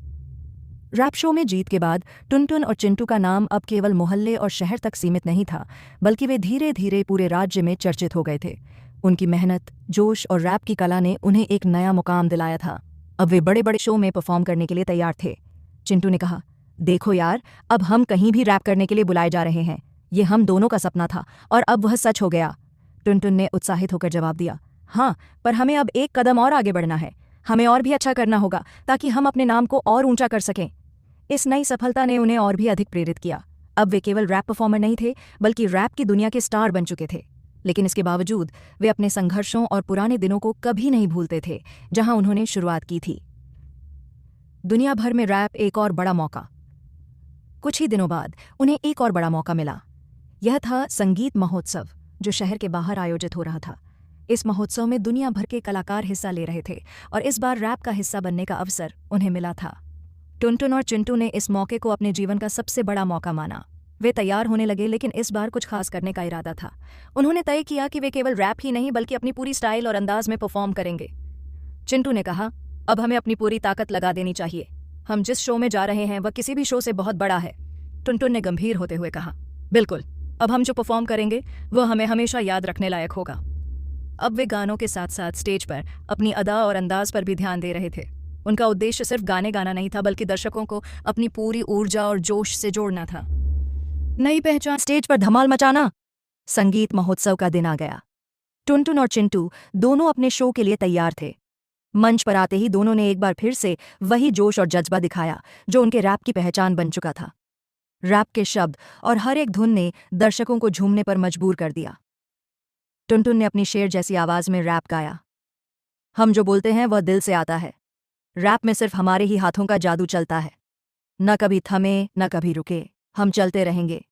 रैप शो में जीत के बाद टुनटुन और चिंटू का नाम अब केवल मोहल्ले और शहर तक सीमित नहीं था, बल्कि वे धीरे धीरे पूरे राज्य में चर्चित हो गए थे। उनकी मेहनत, जोश और रैप की कला ने उन्हें एक नया मुकाम दिलाया था। अब वे बड़े बड़े शो में परफॉर्म करने के लिए तैयार थे। चिंटू ने कहा, देखो यार, अब हम कहीं भी रैप करने के लिए बुलाए जा रहे हैं। ये हम दोनों का सपना था और अब वह सच हो गया। टुनटुन ने उत्साहित होकर जवाब दिया, हाँ, पर हमें अब एक कदम और आगे बढ़ना है। हमें और भी अच्छा करना होगा ताकि हम अपने नाम को और ऊंचा कर सकें। इस नई सफलता ने उन्हें और भी अधिक प्रेरित किया। अब वे केवल रैप परफॉर्मर नहीं थे, बल्कि रैप की दुनिया के स्टार बन चुके थे। लेकिन इसके बावजूद वे अपने संघर्षों और पुराने दिनों को कभी नहीं भूलते थे, जहां उन्होंने शुरुआत की थी। दुनिया भर में रैप एक और बड़ा मौका। कुछ ही दिनों बाद उन्हें एक और बड़ा मौका मिला। यह था संगीत महोत्सव, जो शहर के बाहर आयोजित हो रहा था। इस महोत्सव में दुनिया भर के कलाकार हिस्सा ले रहे थे और इस बार रैप का हिस्सा बनने का अवसर उन्हें मिला था। टुनटुन और चिंटू ने इस मौके को अपने जीवन का सबसे बड़ा मौका माना। वे तैयार होने लगे, लेकिन इस बार कुछ खास करने का इरादा था। उन्होंने तय किया कि वे केवल रैप ही नहीं बल्कि अपनी पूरी स्टाइल और अंदाज में परफॉर्म करेंगे। चिंटू ने कहा, अब हमें अपनी पूरी ताकत लगा देनी चाहिए। हम जिस शो में जा रहे हैं वह किसी भी शो से बहुत बड़ा है। टुनटुन ने गंभीर होते हुए कहा, बिल्कुल, अब हम जो परफॉर्म करेंगे वह हमें हमेशा याद रखने लायक होगा। अब वे गानों के साथ साथ स्टेज पर अपनी अदा और अंदाज पर भी ध्यान दे रहे थे। उनका उद्देश्य सिर्फ गाने गाना नहीं था, बल्कि दर्शकों को अपनी पूरी ऊर्जा और जोश से जोड़ना था। नई पहचान, स्टेज पर धमाल मचाना। संगीत महोत्सव का दिन आ गया। टुनटुन और चिंटू दोनों अपने शो के लिए तैयार थे। मंच पर आते ही दोनों ने एक बार फिर से वही जोश और जज्बा दिखाया जो उनके रैप की पहचान बन चुका था। रैप के शब्द और हर एक धुन ने दर्शकों को झूमने पर मजबूर कर दिया। टुनटुन ने अपनी शेर जैसी आवाज में रैप गाया, हम जो बोलते हैं वह दिल से आता है। रैप में सिर्फ हमारे ही हाथों का जादू चलता है। न कभी थमे, न कभी रुके, हम चलते रहेंगे।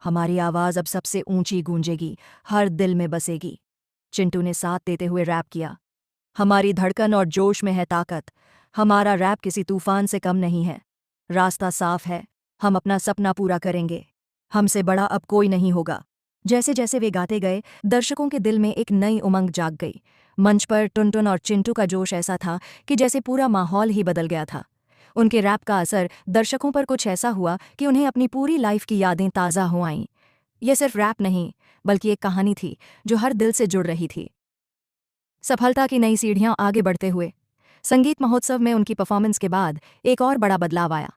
हमारी आवाज अब सबसे ऊंची गूंजेगी, हर दिल में बसेगी। चिंटू ने साथ देते हुए रैप किया, हमारी धड़कन और जोश में है ताकत। हमारा रैप किसी तूफान से कम नहीं है। रास्ता साफ है, हम अपना सपना पूरा करेंगे। हमसे बड़ा अब कोई नहीं होगा। जैसे जैसे वे गाते गए, दर्शकों के दिल में एक नई उमंग जाग गई। मंच पर टुनटुन और चिंटू का जोश ऐसा था कि जैसे पूरा माहौल ही बदल गया था। उनके रैप का असर दर्शकों पर कुछ ऐसा हुआ कि उन्हें अपनी पूरी लाइफ की यादें ताज़ा हो आईं। यह सिर्फ रैप नहीं, बल्कि एक कहानी थी जो हर दिल से जुड़ रही थी। सफलता की नई सीढ़ियां आगे बढ़ते हुए संगीत महोत्सव में उनकी परफॉर्मेंस के बाद एक और बड़ा बदलाव आया।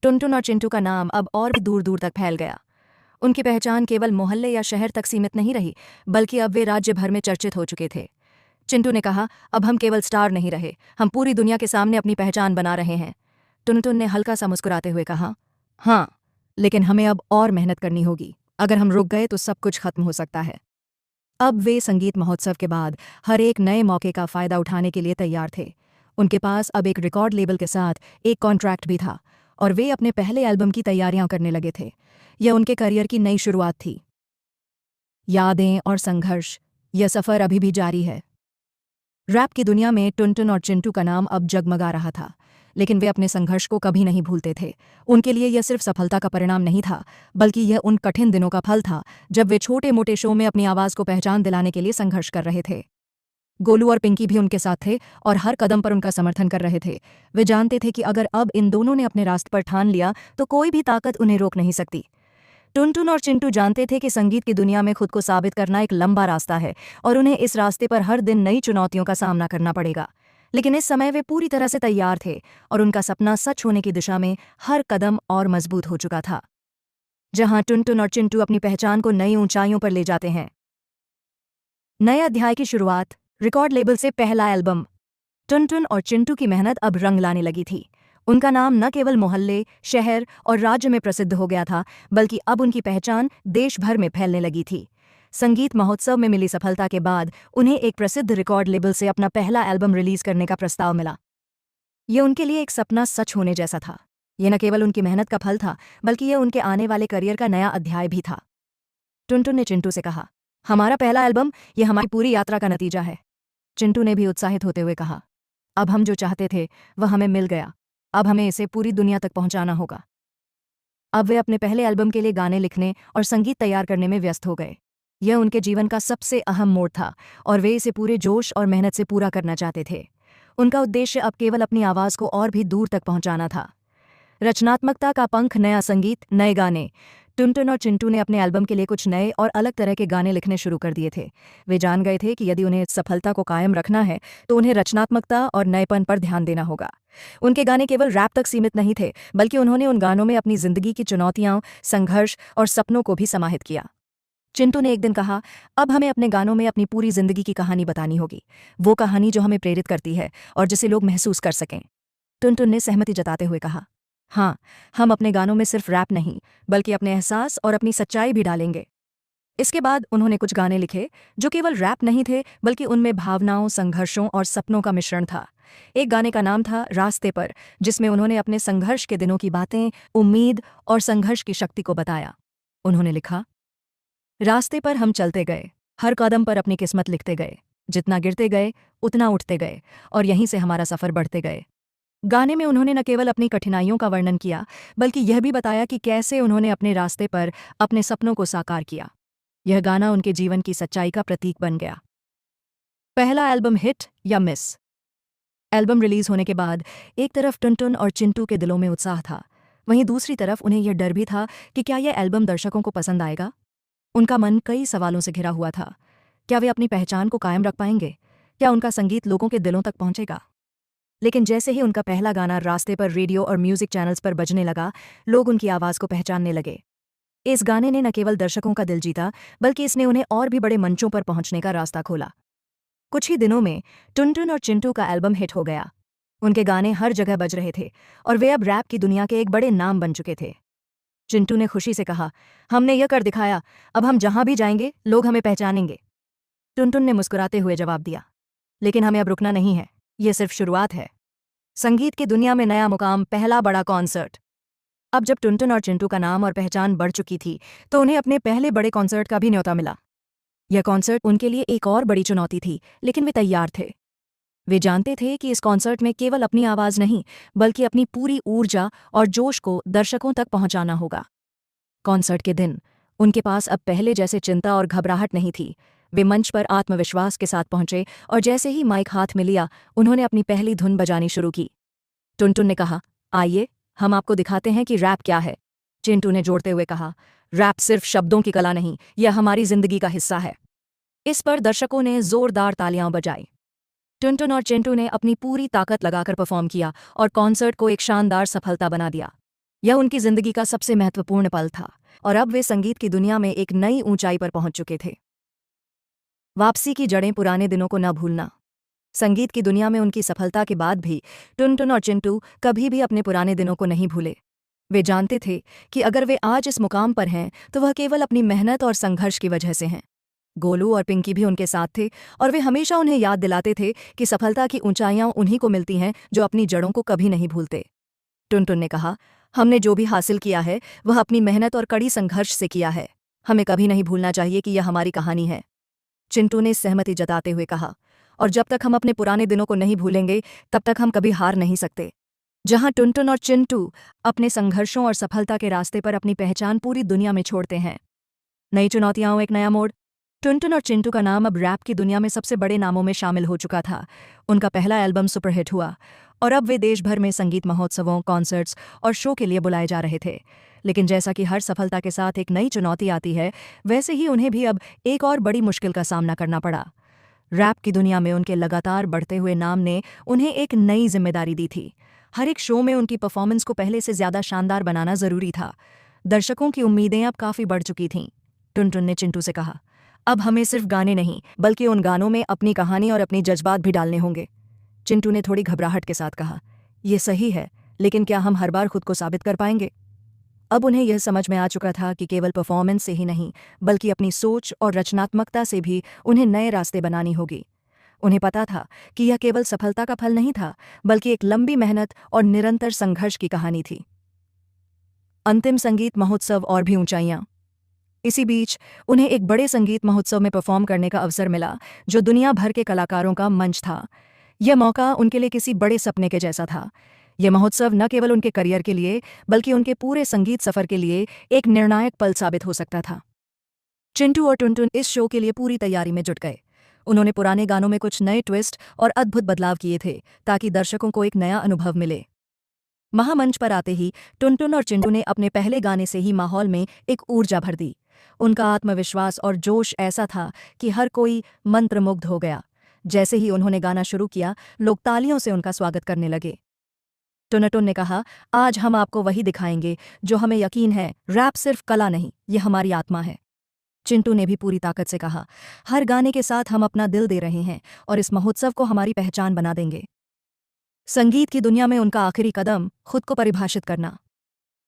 टुनटुन और चिंटू का नाम अब और भी दूर दूर तक फैल गया। उनकी पहचान केवल मोहल्ले या शहर तक सीमित नहीं रही, बल्कि अब वे राज्य भर में चर्चित हो चुके थे। चिंटू ने कहा, अब हम केवल स्टार नहीं रहे, हम पूरी दुनिया के सामने अपनी पहचान बना रहे हैं। टुनटुन ने हल्का सा मुस्कुराते हुए कहा, हाँ, लेकिन हमें अब और मेहनत करनी होगी। अगर हम रुक गए तो सब कुछ खत्म हो सकता है। अब वे संगीत महोत्सव के बाद हर एक नए मौके का फायदा उठाने के लिए तैयार थे। उनके पास अब एक रिकॉर्ड लेबल के साथ एक कॉन्ट्रैक्ट भी था और वे अपने पहले एल्बम की तैयारियां करने लगे थे। यह उनके करियर की नई शुरुआत थी। यादें और संघर्ष, यह सफ़र अभी भी जारी है। रैप की दुनिया में टुनटुन और चिंटू का नाम अब जगमगा रहा था, लेकिन वे अपने संघर्ष को कभी नहीं भूलते थे। उनके लिए यह सिर्फ सफलता का परिणाम नहीं था, बल्कि यह उन कठिन दिनों का फल था जब वे छोटे मोटे शो में अपनी आवाज़ को पहचान दिलाने के लिए संघर्ष कर रहे थे। गोलू और पिंकी भी उनके साथ थे और हर कदम पर उनका समर्थन कर रहे थे। वे जानते थे कि अगर अब इन दोनों ने अपने रास्ते पर ठान लिया तो कोई भी ताकत उन्हें रोक नहीं सकती। टुनटुन और चिंटू जानते थे कि संगीत की दुनिया में खुद को साबित करना एक लंबा रास्ता है और उन्हें इस रास्ते पर हर दिन नई चुनौतियों का सामना करना पड़ेगा। लेकिन इस समय वे पूरी तरह से तैयार थे और उनका सपना सच होने की दिशा में हर कदम और मजबूत हो चुका था। जहां टुनटुन और चिंटू अपनी पहचान को नई ऊंचाइयों पर ले जाते हैं। नए अध्याय की शुरुआत, रिकॉर्ड लेबल से पहला एल्बम। टुनटुन और चिंटू की मेहनत अब रंग लाने लगी थी। उनका नाम न केवल मोहल्ले, शहर और राज्य में प्रसिद्ध हो गया था, बल्कि अब उनकी पहचान देश भर में फैलने लगी थी। संगीत महोत्सव में मिली सफलता के बाद उन्हें एक प्रसिद्ध रिकॉर्ड लेबल से अपना पहला एल्बम रिलीज करने का प्रस्ताव मिला। ये उनके लिए एक सपना सच होने जैसा था। ये न केवल उनकी मेहनत का फल था, बल्कि ये उनके आने वाले करियर का नया अध्याय भी था। टुनटुन ने चिंटू से कहा, हमारा पहला एल्बम, ये हमारी पूरी यात्रा का नतीजा है। चिंटू ने भी उत्साहित होते हुए कहा, अब हम जो चाहते थे वह हमें मिल गया। अब हमें इसे पूरी दुनिया तक पहुंचाना होगा। अब वे अपने पहले एल्बम के लिए गाने लिखने और संगीत तैयार करने में व्यस्त हो गए। यह उनके जीवन का सबसे अहम मोड़ था और वे इसे पूरे जोश और मेहनत से पूरा करना चाहते थे। उनका उद्देश्य अब केवल अपनी आवाज़ को और भी दूर तक पहुंचाना था। रचनात्मकता का पंख, नया संगीत, नए गाने। टुनटुन और चिंटू ने अपने एल्बम के लिए कुछ नए और अलग तरह के गाने लिखने शुरू कर दिए थे। वे जान गए थे कि यदि उन्हें इस सफलता को कायम रखना है तो उन्हें रचनात्मकता और नएपन पर ध्यान देना होगा। उनके गाने केवल रैप तक सीमित नहीं थे, बल्कि उन्होंने उन गानों में अपनी जिंदगी की चुनौतियां, संघर्ष और सपनों को भी समाहित किया। चिंटू ने एक दिन कहा, अब हमें अपने गानों में अपनी पूरी जिंदगी की कहानी बतानी होगी, वो कहानी जो हमें प्रेरित करती है और जिसे लोग महसूस कर सकें। टुनटुन ने सहमति जताते हुए कहा, हाँ, हम अपने गानों में सिर्फ रैप नहीं, बल्कि अपने एहसास और अपनी सच्चाई भी डालेंगे। इसके बाद उन्होंने कुछ गाने लिखे जो केवल रैप नहीं थे, बल्कि उनमें भावनाओं, संघर्षों और सपनों का मिश्रण था। एक गाने का नाम था रास्ते पर, जिसमें उन्होंने अपने संघर्ष के दिनों की बातें, उम्मीद और संघर्ष की शक्ति को बताया। उन्होंने लिखा, रास्ते पर हम चलते गए, हर कदम पर अपनी किस्मत लिखते गए, जितना गिरते गए उतना उठते गए, और यहीं से हमारा सफ़र बढ़ते गए। गाने में उन्होंने न केवल अपनी कठिनाइयों का वर्णन किया, बल्कि यह भी बताया कि कैसे उन्होंने अपने रास्ते पर अपने सपनों को साकार किया। यह गाना उनके जीवन की सच्चाई का प्रतीक बन गया। पहला एल्बम, हिट या मिस। एल्बम रिलीज होने के बाद एक तरफ टुनटुन और चिंटू के दिलों में उत्साह था, वहीं दूसरी तरफ उन्हें यह डर भी था कि क्या यह एल्बम दर्शकों को पसंद आएगा। उनका मन कई सवालों से घिरा हुआ था। क्या वे अपनी पहचान को कायम रख पाएंगे? क्या उनका संगीत लोगों के दिलों तक पहुंचेगा? लेकिन जैसे ही उनका पहला गाना रास्ते पर रेडियो और म्यूजिक चैनल्स पर बजने लगा, लोग उनकी आवाज़ को पहचानने लगे। इस गाने ने न केवल दर्शकों का दिल जीता, बल्कि इसने उन्हें और भी बड़े मंचों पर पहुंचने का रास्ता खोला। कुछ ही दिनों में टुनटुन और चिंटू का एल्बम हिट हो गया। उनके गाने हर जगह बज रहे थे और वे अब रैप की दुनिया के एक बड़े नाम बन चुके थे। चिंटू ने खुशी से कहा, हमने यह कर दिखाया, अब हम जहां भी जाएंगे लोग हमें पहचानेंगे। टुनटुन ने मुस्कुराते हुए जवाब दिया, लेकिन हमें अब रुकना नहीं है, ये सिर्फ शुरुआत है। संगीत की दुनिया में नया मुकाम, पहला बड़ा कॉन्सर्ट। अब जब टुनटुन और चिंटू का नाम और पहचान बढ़ चुकी थी, तो उन्हें अपने पहले बड़े कॉन्सर्ट का भी न्योता मिला। यह कॉन्सर्ट उनके लिए एक और बड़ी चुनौती थी, लेकिन वे तैयार थे। वे जानते थे कि इस कॉन्सर्ट में केवल अपनी आवाज़ नहीं, बल्कि अपनी पूरी ऊर्जा और जोश को दर्शकों तक पहुंचाना होगा। कॉन्सर्ट के दिन उनके पास अब पहले जैसे चिंता और घबराहट नहीं थी। वे मंच पर आत्मविश्वास के साथ पहुंचे और जैसे ही माइक हाथ में लिया, उन्होंने अपनी पहली धुन बजानी शुरू की। टुनटुन ने कहा, आइए हम आपको दिखाते हैं कि रैप क्या है। चिंटू ने जोड़ते हुए कहा, रैप सिर्फ शब्दों की कला नहीं, यह हमारी जिंदगी का हिस्सा है। इस पर दर्शकों ने जोरदार तालियां बजाई। टुनटुन और चिंटू ने अपनी पूरी ताकत लगाकर परफॉर्म किया और कॉन्सर्ट को एक शानदार सफलता बना दिया। यह उनकी जिंदगी का सबसे महत्वपूर्ण पल था और अब वे संगीत की दुनिया में एक नई ऊंचाई पर पहुंच चुके थे। वापसी की जड़ें, पुराने दिनों को न भूलना। संगीत की दुनिया में उनकी सफलता के बाद भी टुनटुन और चिंटू कभी भी अपने पुराने दिनों को नहीं भूले। वे जानते थे कि अगर वे आज इस मुकाम पर हैं तो वह केवल अपनी मेहनत और संघर्ष की वजह से हैं। गोलू और पिंकी भी उनके साथ थे और वे हमेशा उन्हें याद दिलाते थे कि सफलता की ऊंचाइयां उन्हीं को मिलती हैं जो अपनी जड़ों को कभी नहीं भूलते। टुनटुन ने कहा, हमने जो भी हासिल किया है वह अपनी मेहनत और कड़ी संघर्ष से किया है। हमें कभी नहीं भूलना चाहिए कि यह हमारी कहानी है। चिंटू ने सहमति जताते हुए कहा, और जब तक हम अपने पुराने दिनों को नहीं भूलेंगे, तब तक हम कभी हार नहीं सकते। जहां टुनटुन और चिंटू अपने संघर्षों और सफलता के रास्ते पर अपनी पहचान पूरी दुनिया में छोड़ते हैं। नई चुनौतियां, एक नया मोड़। टुनटुन और चिंटू का नाम अब रैप की दुनिया में सबसे बड़े नामों में शामिल हो चुका था। उनका पहला एल्बम सुपरहिट हुआ और अब वे देश भर में संगीत महोत्सवों, कॉन्सर्ट्स और शो के लिए बुलाए जा रहे थे। लेकिन जैसा कि हर सफलता के साथ एक नई चुनौती आती है, वैसे ही उन्हें भी अब एक और बड़ी मुश्किल का सामना करना पड़ा। रैप की दुनिया में उनके लगातार बढ़ते हुए नाम ने उन्हें एक नई जिम्मेदारी दी थी। हर एक शो में उनकी परफॉर्मेंस को पहले से ज़्यादा शानदार बनाना ज़रूरी था। दर्शकों की उम्मीदें अब काफ़ी बढ़ चुकी थीं। टुनटुन ने चिंटू से कहा, अब हमें सिर्फ गाने नहीं, बल्कि उन गानों में अपनी कहानी और अपनी जज्बात भी डालने होंगे। चिंटू ने थोड़ी घबराहट के साथ कहा, यह सही है, लेकिन क्या हम हर बार खुद को साबित कर पाएंगे? अब उन्हें यह समझ में आ चुका था कि केवल परफॉर्मेंस से ही नहीं, बल्कि अपनी सोच और रचनात्मकता से भी उन्हें नए रास्ते बनानी होगी। उन्हें पता था कि यह केवल सफलता का फल नहीं था, बल्कि एक लंबी मेहनत और निरंतर संघर्ष की कहानी थी। अंतिम संगीत महोत्सव और भी ऊंचाइयां। इसी बीच उन्हें एक बड़े संगीत महोत्सव में परफॉर्म करने का अवसर मिला, जो दुनिया भर के कलाकारों का मंच था। यह मौका उनके लिए किसी बड़े सपने के जैसा था। यह महोत्सव न केवल उनके करियर के लिए, बल्कि उनके पूरे संगीत सफर के लिए एक निर्णायक पल साबित हो सकता था। चिंटू और टुनटुन इस शो के लिए पूरी तैयारी में जुट गए। उन्होंने पुराने गानों में कुछ नए ट्विस्ट और अद्भुत बदलाव किए थे, ताकि दर्शकों को एक नया अनुभव मिले। महामंच पर आते ही टुनटुन और चिंटू ने अपने पहले गाने से ही माहौल में एक ऊर्जा भर दी। उनका आत्मविश्वास और जोश ऐसा था कि हर कोई मंत्रमुग्ध हो गया। जैसे ही उन्होंने गाना शुरू किया, लोग तालियों से उनका स्वागत करने लगे। टुनटुन ने कहा, आज हम आपको वही दिखाएंगे जो हमें यकीन है, रैप सिर्फ कला नहीं, ये हमारी आत्मा है। चिंटू ने भी पूरी ताकत से कहा, हर गाने के साथ हम अपना दिल दे रहे हैं और इस महोत्सव को हमारी पहचान बना देंगे। संगीत की दुनिया में उनका आखिरी कदम, खुद को परिभाषित करना।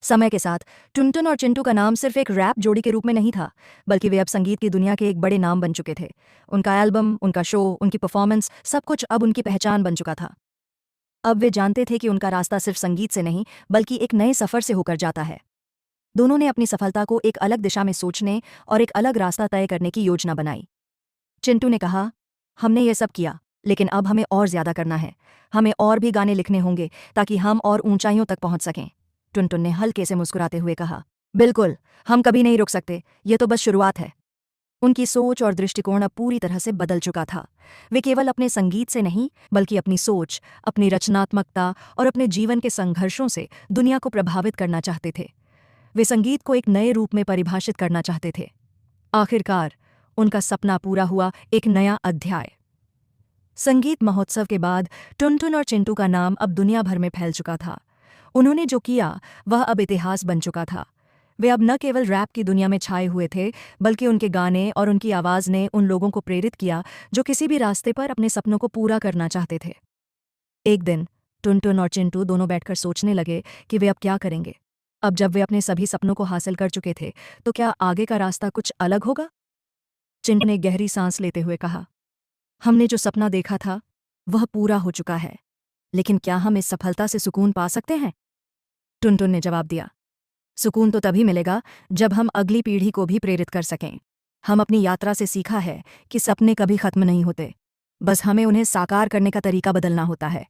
समय के साथ टुनटुन और चिंटू का नाम सिर्फ एक रैप जोड़ी के रूप में नहीं था, बल्कि वे अब संगीत की दुनिया के एक बड़े नाम बन चुके थे। उनका एल्बम, उनका शो, उनकी परफॉर्मेंस, सब कुछ अब उनकी पहचान बन चुका था। अब वे जानते थे कि उनका रास्ता सिर्फ संगीत से नहीं, बल्कि एक नए सफर से होकर जाता है। दोनों ने अपनी सफलता को एक अलग दिशा में सोचने और एक अलग रास्ता तय करने की योजना बनाई। चिंटू ने कहा, हमने ये सब किया, लेकिन अब हमें और ज्यादा करना है। हमें और भी गाने लिखने होंगे, ताकि हम और ऊंचाइयों तक पहुंच सकें। टुनटुन ने हल्के से मुस्कुराते हुए कहा, बिल्कुल, हम कभी नहीं रुक सकते, ये तो बस शुरुआत है। उनकी सोच और दृष्टिकोण अब पूरी तरह से बदल चुका था। वे केवल अपने संगीत से नहीं, बल्कि अपनी सोच, अपनी रचनात्मकता और अपने जीवन के संघर्षों से दुनिया को प्रभावित करना चाहते थे। वे संगीत को एक नए रूप में परिभाषित करना चाहते थे। आखिरकार उनका सपना पूरा हुआ, एक नया अध्याय। संगीत महोत्सव के बाद टुनटुन और चिंटू का नाम अब दुनिया भर में फैल चुका था। उन्होंने जो किया वह अब इतिहास बन चुका था। वे अब न केवल रैप की दुनिया में छाए हुए थे, बल्कि उनके गाने और उनकी आवाज़ ने उन लोगों को प्रेरित किया जो किसी भी रास्ते पर अपने सपनों को पूरा करना चाहते थे। एक दिन टुनटुन और चिंटू दोनों बैठकर सोचने लगे कि वे अब क्या करेंगे। अब जब वे अपने सभी सपनों को हासिल कर चुके थे, तो क्या आगे का रास्ता कुछ अलग होगा? चिंटू ने गहरी सांस लेते हुए कहा, हमने जो सपना देखा था वह पूरा हो चुका है, लेकिन क्या हम इस सफलता से सुकून पा सकते हैं? टुनटुन ने जवाब दिया, सुकून तो तभी मिलेगा जब हम अगली पीढ़ी को भी प्रेरित कर सकें। हम अपनी यात्रा से सीखा है कि सपने कभी खत्म नहीं होते, बस हमें उन्हें साकार करने का तरीका बदलना होता है।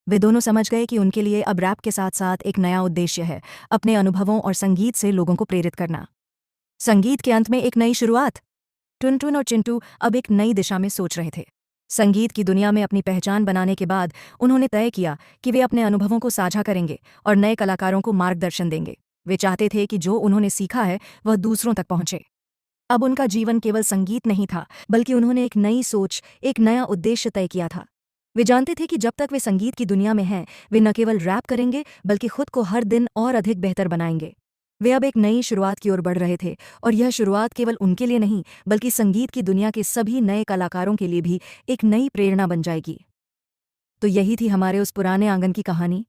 वे दोनों समझ गए कि उनके लिए अब रैप के साथ साथ एक नया उद्देश्य है, अपने अनुभवों और संगीत से लोगों को प्रेरित करना। संगीत के अंत में एक नई शुरुआत। टुनटुन और चिंटू अब एक नई दिशा में सोच रहे थे। संगीत की दुनिया में अपनी पहचान बनाने के बाद उन्होंने तय किया कि वे अपने अनुभवों को साझा करेंगे और नए कलाकारों को मार्गदर्शन देंगे। वे चाहते थे कि जो उन्होंने सीखा है वह दूसरों तक पहुंचे। अब उनका जीवन केवल संगीत नहीं था, बल्कि उन्होंने एक नई सोच, एक नया उद्देश्य तय किया था। वे जानते थे कि जब तक वे संगीत की दुनिया में हैं, वे न केवल रैप करेंगे, बल्कि खुद को हर दिन और अधिक बेहतर बनाएंगे। वे अब एक नई शुरुआत की ओर बढ़ रहे थे, और यह शुरुआत केवल उनके लिए नहीं, बल्कि संगीत की दुनिया के सभी नए कलाकारों के लिए भी एक नई प्रेरणा बन जाएगी। तो यही थी हमारे उस पुराने आंगन की कहानी,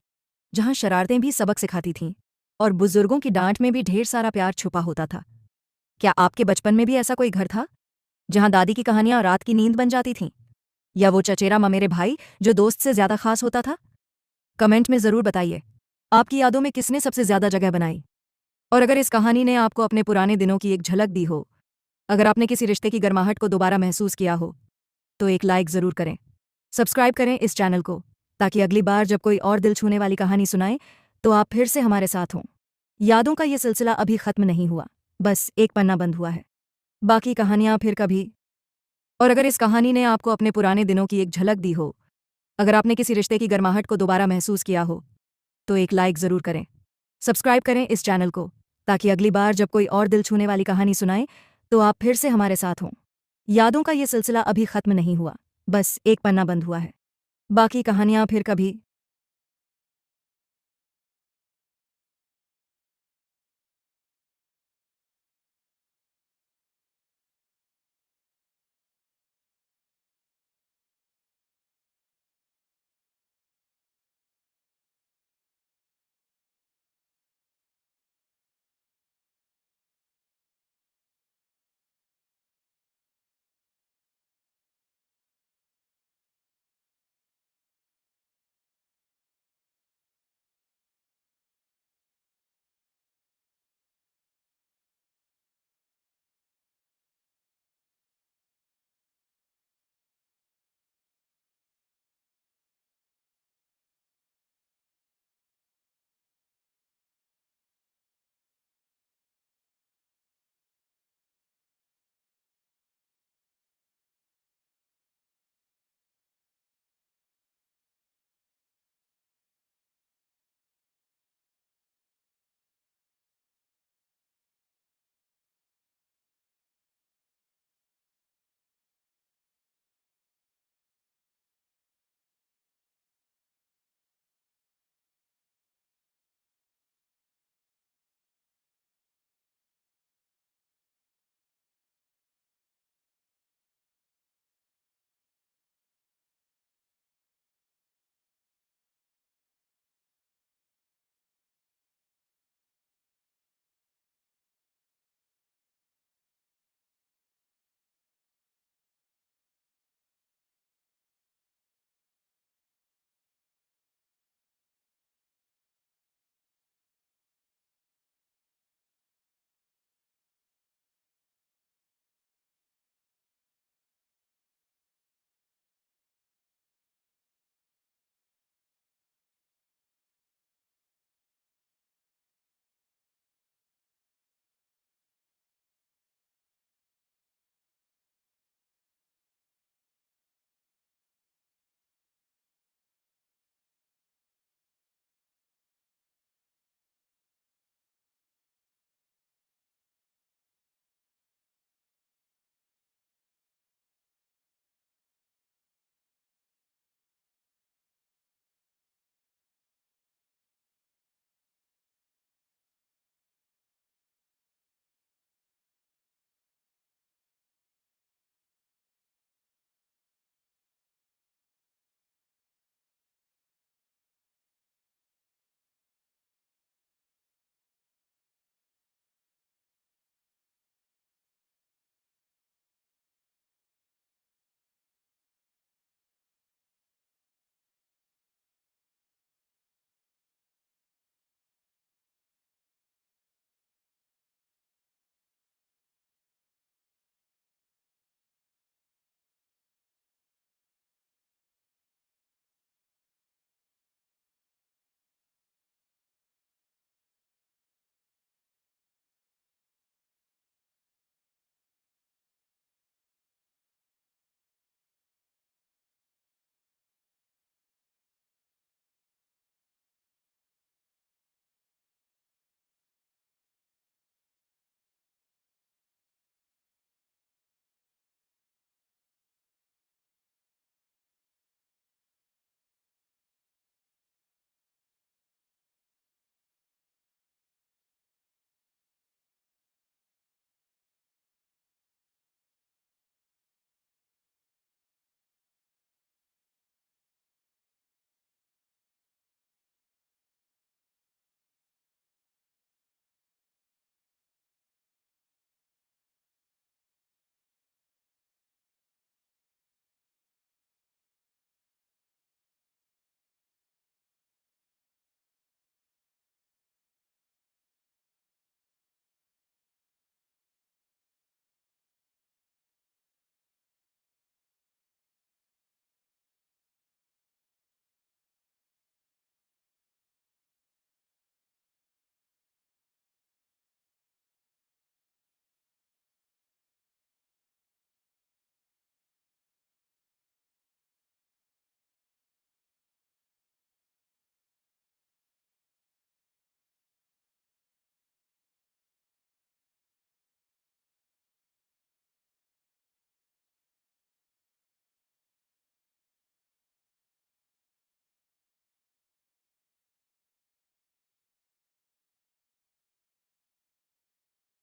जहां शरारतें भी सबक सिखाती थीं और बुजुर्गों की डांट में भी ढेर सारा प्यार छुपा होता था। क्या आपके बचपन में भी ऐसा कोई घर था, जहां दादी की कहानियां रात की नींद बन जाती थीं? या वो चचेरा ममेरे भाई जो दोस्त से ज्यादा खास होता था? कमेंट में जरूर बताइए, आपकी यादों में किसने सबसे ज्यादा जगह बनाई? और अगर इस कहानी ने आपको अपने पुराने दिनों की एक झलक दी हो, अगर आपने किसी रिश्ते की गर्माहट को दोबारा महसूस किया हो, तो एक लाइक जरूर करें। सब्सक्राइब करें इस चैनल को, ताकि अगली बार जब कोई और दिल छूने वाली कहानी सुनाए, तो आप फिर से हमारे साथ हों। यादों का ये सिलसिला अभी खत्म नहीं हुआ, बस एक पन्ना बंद हुआ है। बाकी कहानियां फिर कभी। और अगर इस कहानी ने आपको अपने पुराने दिनों की एक झलक दी हो, अगर आपने किसी रिश्ते की गर्माहट को दोबारा महसूस किया हो, तो एक लाइक जरूर करें। सब्सक्राइब करें इस चैनल को, ताकि अगली बार जब कोई और दिल छूने वाली कहानी सुनाए, तो आप फिर से हमारे साथ हों। यादों का ये सिलसिला अभी खत्म नहीं हुआ, बस एक पन्ना बंद हुआ है। बाकी कहानियां फिर कभी।